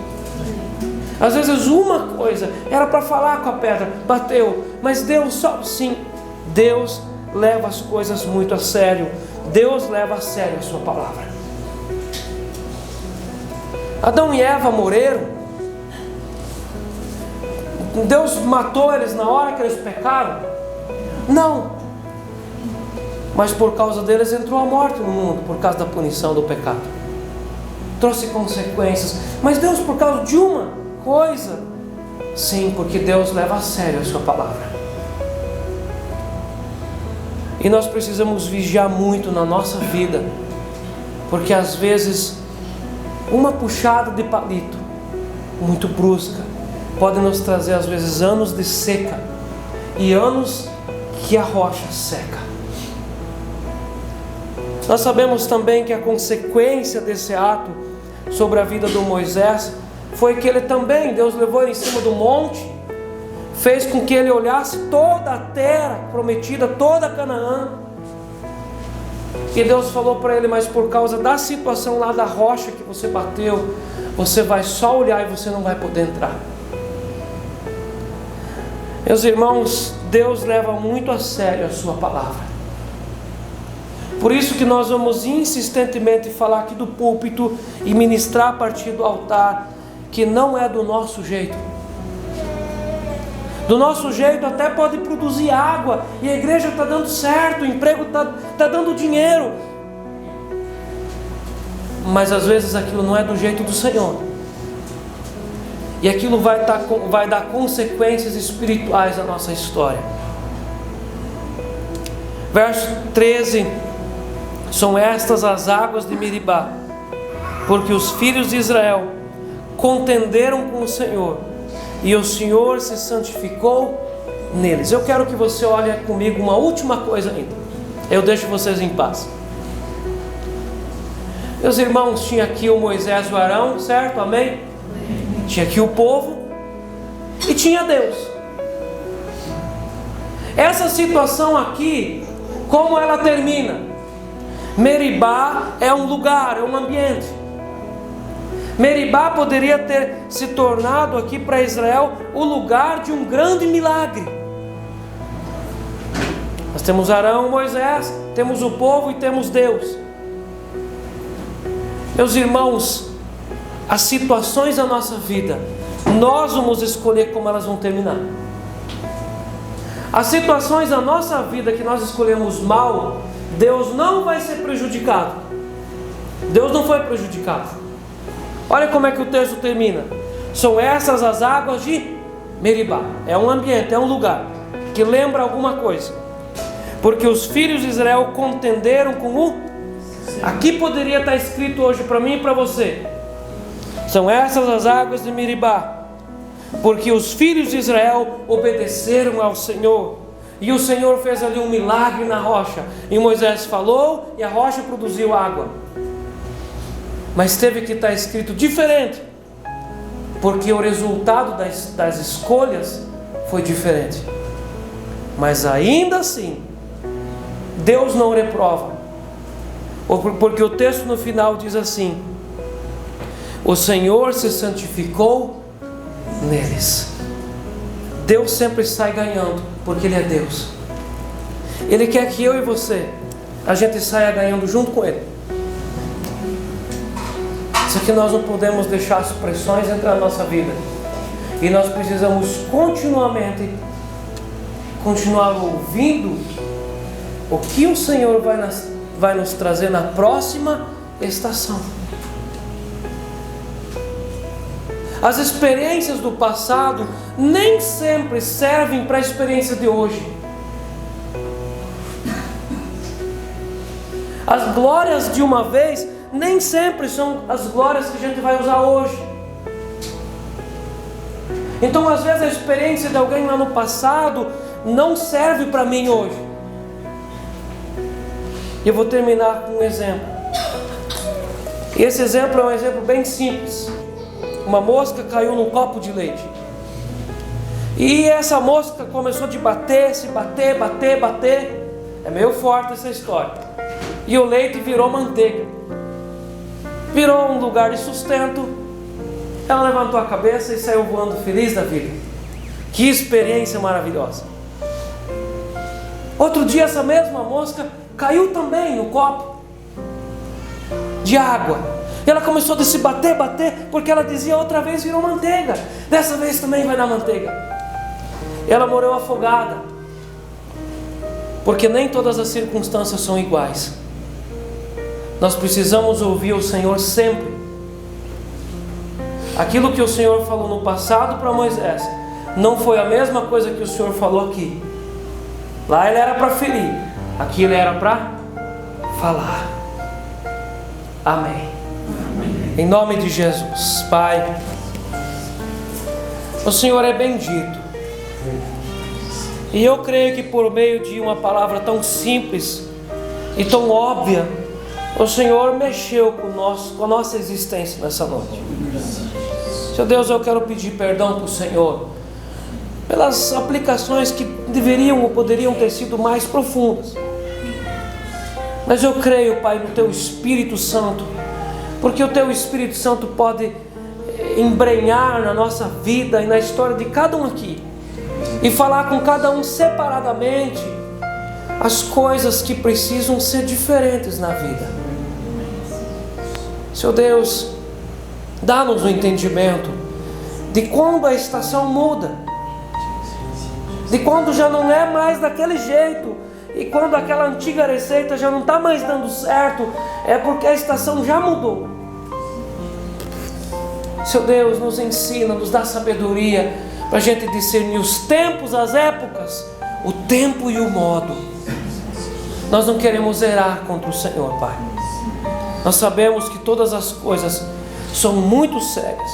S1: Às vezes uma coisa era para falar com a pedra, bateu, mas Deus só... Sim, Deus leva as coisas muito a sério. Deus leva a sério a sua palavra. Adão e Eva morreram. Deus matou eles na hora que eles pecaram? Não. Mas por causa deles entrou a morte no mundo, por causa da punição do pecado. Trouxe consequências. Mas Deus, por causa de uma coisa? Sim, porque Deus leva a sério a sua palavra. E nós precisamos vigiar muito na nossa vida, porque às vezes uma puxada de palito muito brusca pode nos trazer às vezes anos de seca e anos que a rocha seca. Nós sabemos também que a consequência desse ato sobre a vida do Moisés foi que ele também, Deus levou ele em cima do monte, fez com que ele olhasse toda a terra prometida, toda Canaã. E Deus falou para ele: mas por causa da situação lá da rocha que você bateu, você vai só olhar e você não vai poder entrar. Meus irmãos, Deus leva muito a sério a sua palavra. Por isso que nós vamos insistentemente falar aqui do púlpito e ministrar a partir do altar, que não é do nosso jeito. Do nosso jeito até pode produzir água, e a igreja está dando certo, o emprego está dando dinheiro. Mas às vezes aquilo não é do jeito do Senhor. E aquilo vai dar consequências espirituais à nossa história. Verso 13: são estas as águas de Meribá, porque os filhos de Israel contenderam com o Senhor, e o Senhor se santificou neles. Eu quero que você olhe comigo uma última coisa ainda. Eu deixo vocês em paz. Meus irmãos, tinha aqui o Moisés e o Arão, certo? Amém? Tinha aqui o povo e tinha Deus. Essa situação aqui, como ela termina? Meribá é um lugar, é um ambiente. Meribá poderia ter se tornado aqui para Israel o lugar de um grande milagre. Nós temos Arão, Moisés, temos o povo e temos Deus. Meus irmãos, as situações da nossa vida, nós vamos escolher como elas vão terminar. As situações da nossa vida que nós escolhemos mal, Deus não vai ser prejudicado. Deus não foi prejudicado. Olha como é que o texto termina. São essas as águas de Meribá. É um ambiente, é um lugar que lembra alguma coisa. Porque os filhos de Israel contenderam com o... Aqui poderia estar escrito hoje para mim e para você. São essas as águas de Meribá, porque os filhos de Israel obedeceram ao Senhor. E o Senhor fez ali um milagre na rocha. E Moisés falou e a rocha produziu água. Mas teve que estar escrito diferente, porque o resultado das escolhas foi diferente. Mas ainda assim, Deus não reprova. Porque o texto no final diz assim: o Senhor se santificou neles. Deus sempre sai ganhando, porque Ele é Deus. Ele quer que eu e você, a gente saia ganhando junto com Ele. Isso aqui nós não podemos deixar as pressões entrar na nossa vida. E nós precisamos continuamente continuar ouvindo o que o Senhor vai nos trazer na próxima estação. As experiências do passado nem sempre servem para a experiência de hoje. As glórias de uma vez nem sempre são as glórias que a gente vai usar hoje. Então, às vezes, a experiência de alguém lá no passado não serve para mim hoje. E eu vou terminar com um exemplo. E esse exemplo é um exemplo bem simples. Uma mosca caiu num copo de leite. E essa mosca começou a bater. É meio forte essa história. E o leite virou manteiga. Virou um lugar de sustento. Ela levantou a cabeça e saiu voando feliz da vida. Que experiência maravilhosa. Outro dia essa mesma mosca caiu também no copo de água. E ela começou a se bater, porque ela dizia: outra vez virou manteiga, dessa vez também vai dar manteiga. Ela morreu afogada, porque nem todas as circunstâncias são iguais. Nós precisamos ouvir o Senhor sempre. Aquilo que o Senhor falou no passado para Moisés não foi a mesma coisa que o Senhor falou aqui. Lá ele era para ferir, aqui ele era para falar. Amém. Em nome de Jesus, Pai, O Senhor é bendito. E eu creio que por meio de uma palavra tão simples e tão óbvia, o Senhor mexeu com a nossa existência nessa noite. Seu Deus, eu quero pedir perdão para o Senhor pelas aplicações que deveriam ou poderiam ter sido mais profundas. Mas eu creio, Pai, no Teu Espírito Santo, porque o Teu Espírito Santo pode embrenhar na nossa vida e na história de cada um aqui e falar com cada um separadamente as coisas que precisam ser diferentes na vida. Seu Deus, dá-nos o entendimento de quando a estação muda, de quando já não é mais daquele jeito, e quando aquela antiga receita já não está mais dando certo, é porque a estação já mudou. Seu Deus, nos ensina, nos dá sabedoria para a gente discernir os tempos, as épocas, o tempo e o modo. Nós não queremos errar contra o Senhor, Pai. Nós sabemos que todas as coisas são muito sérias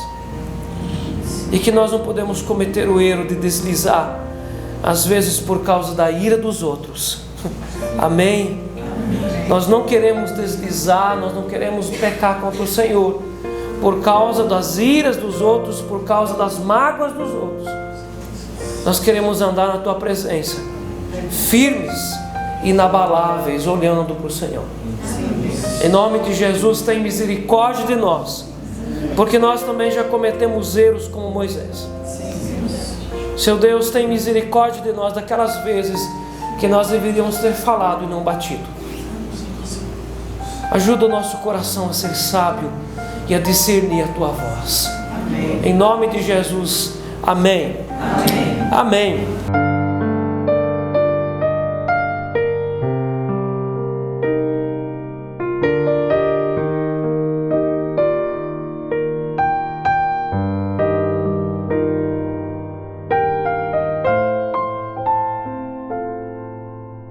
S1: e que nós não podemos cometer o erro de deslizar, às vezes por causa da ira dos outros. Amém? Nós não queremos deslizar, nós não queremos pecar contra o Senhor por causa das iras dos outros, por causa das mágoas dos outros. Nós queremos andar na Tua presença, firmes, inabaláveis, olhando para o Senhor. Em nome de Jesus, tem misericórdia de nós, porque nós também já cometemos erros como Moisés. Seu Deus, tem misericórdia de nós daquelas vezes que nós deveríamos ter falado e não batido. Ajuda o nosso coração a ser sábio e a discernir a Tua voz. Amém. Em nome de Jesus, amém. Amém. Amém.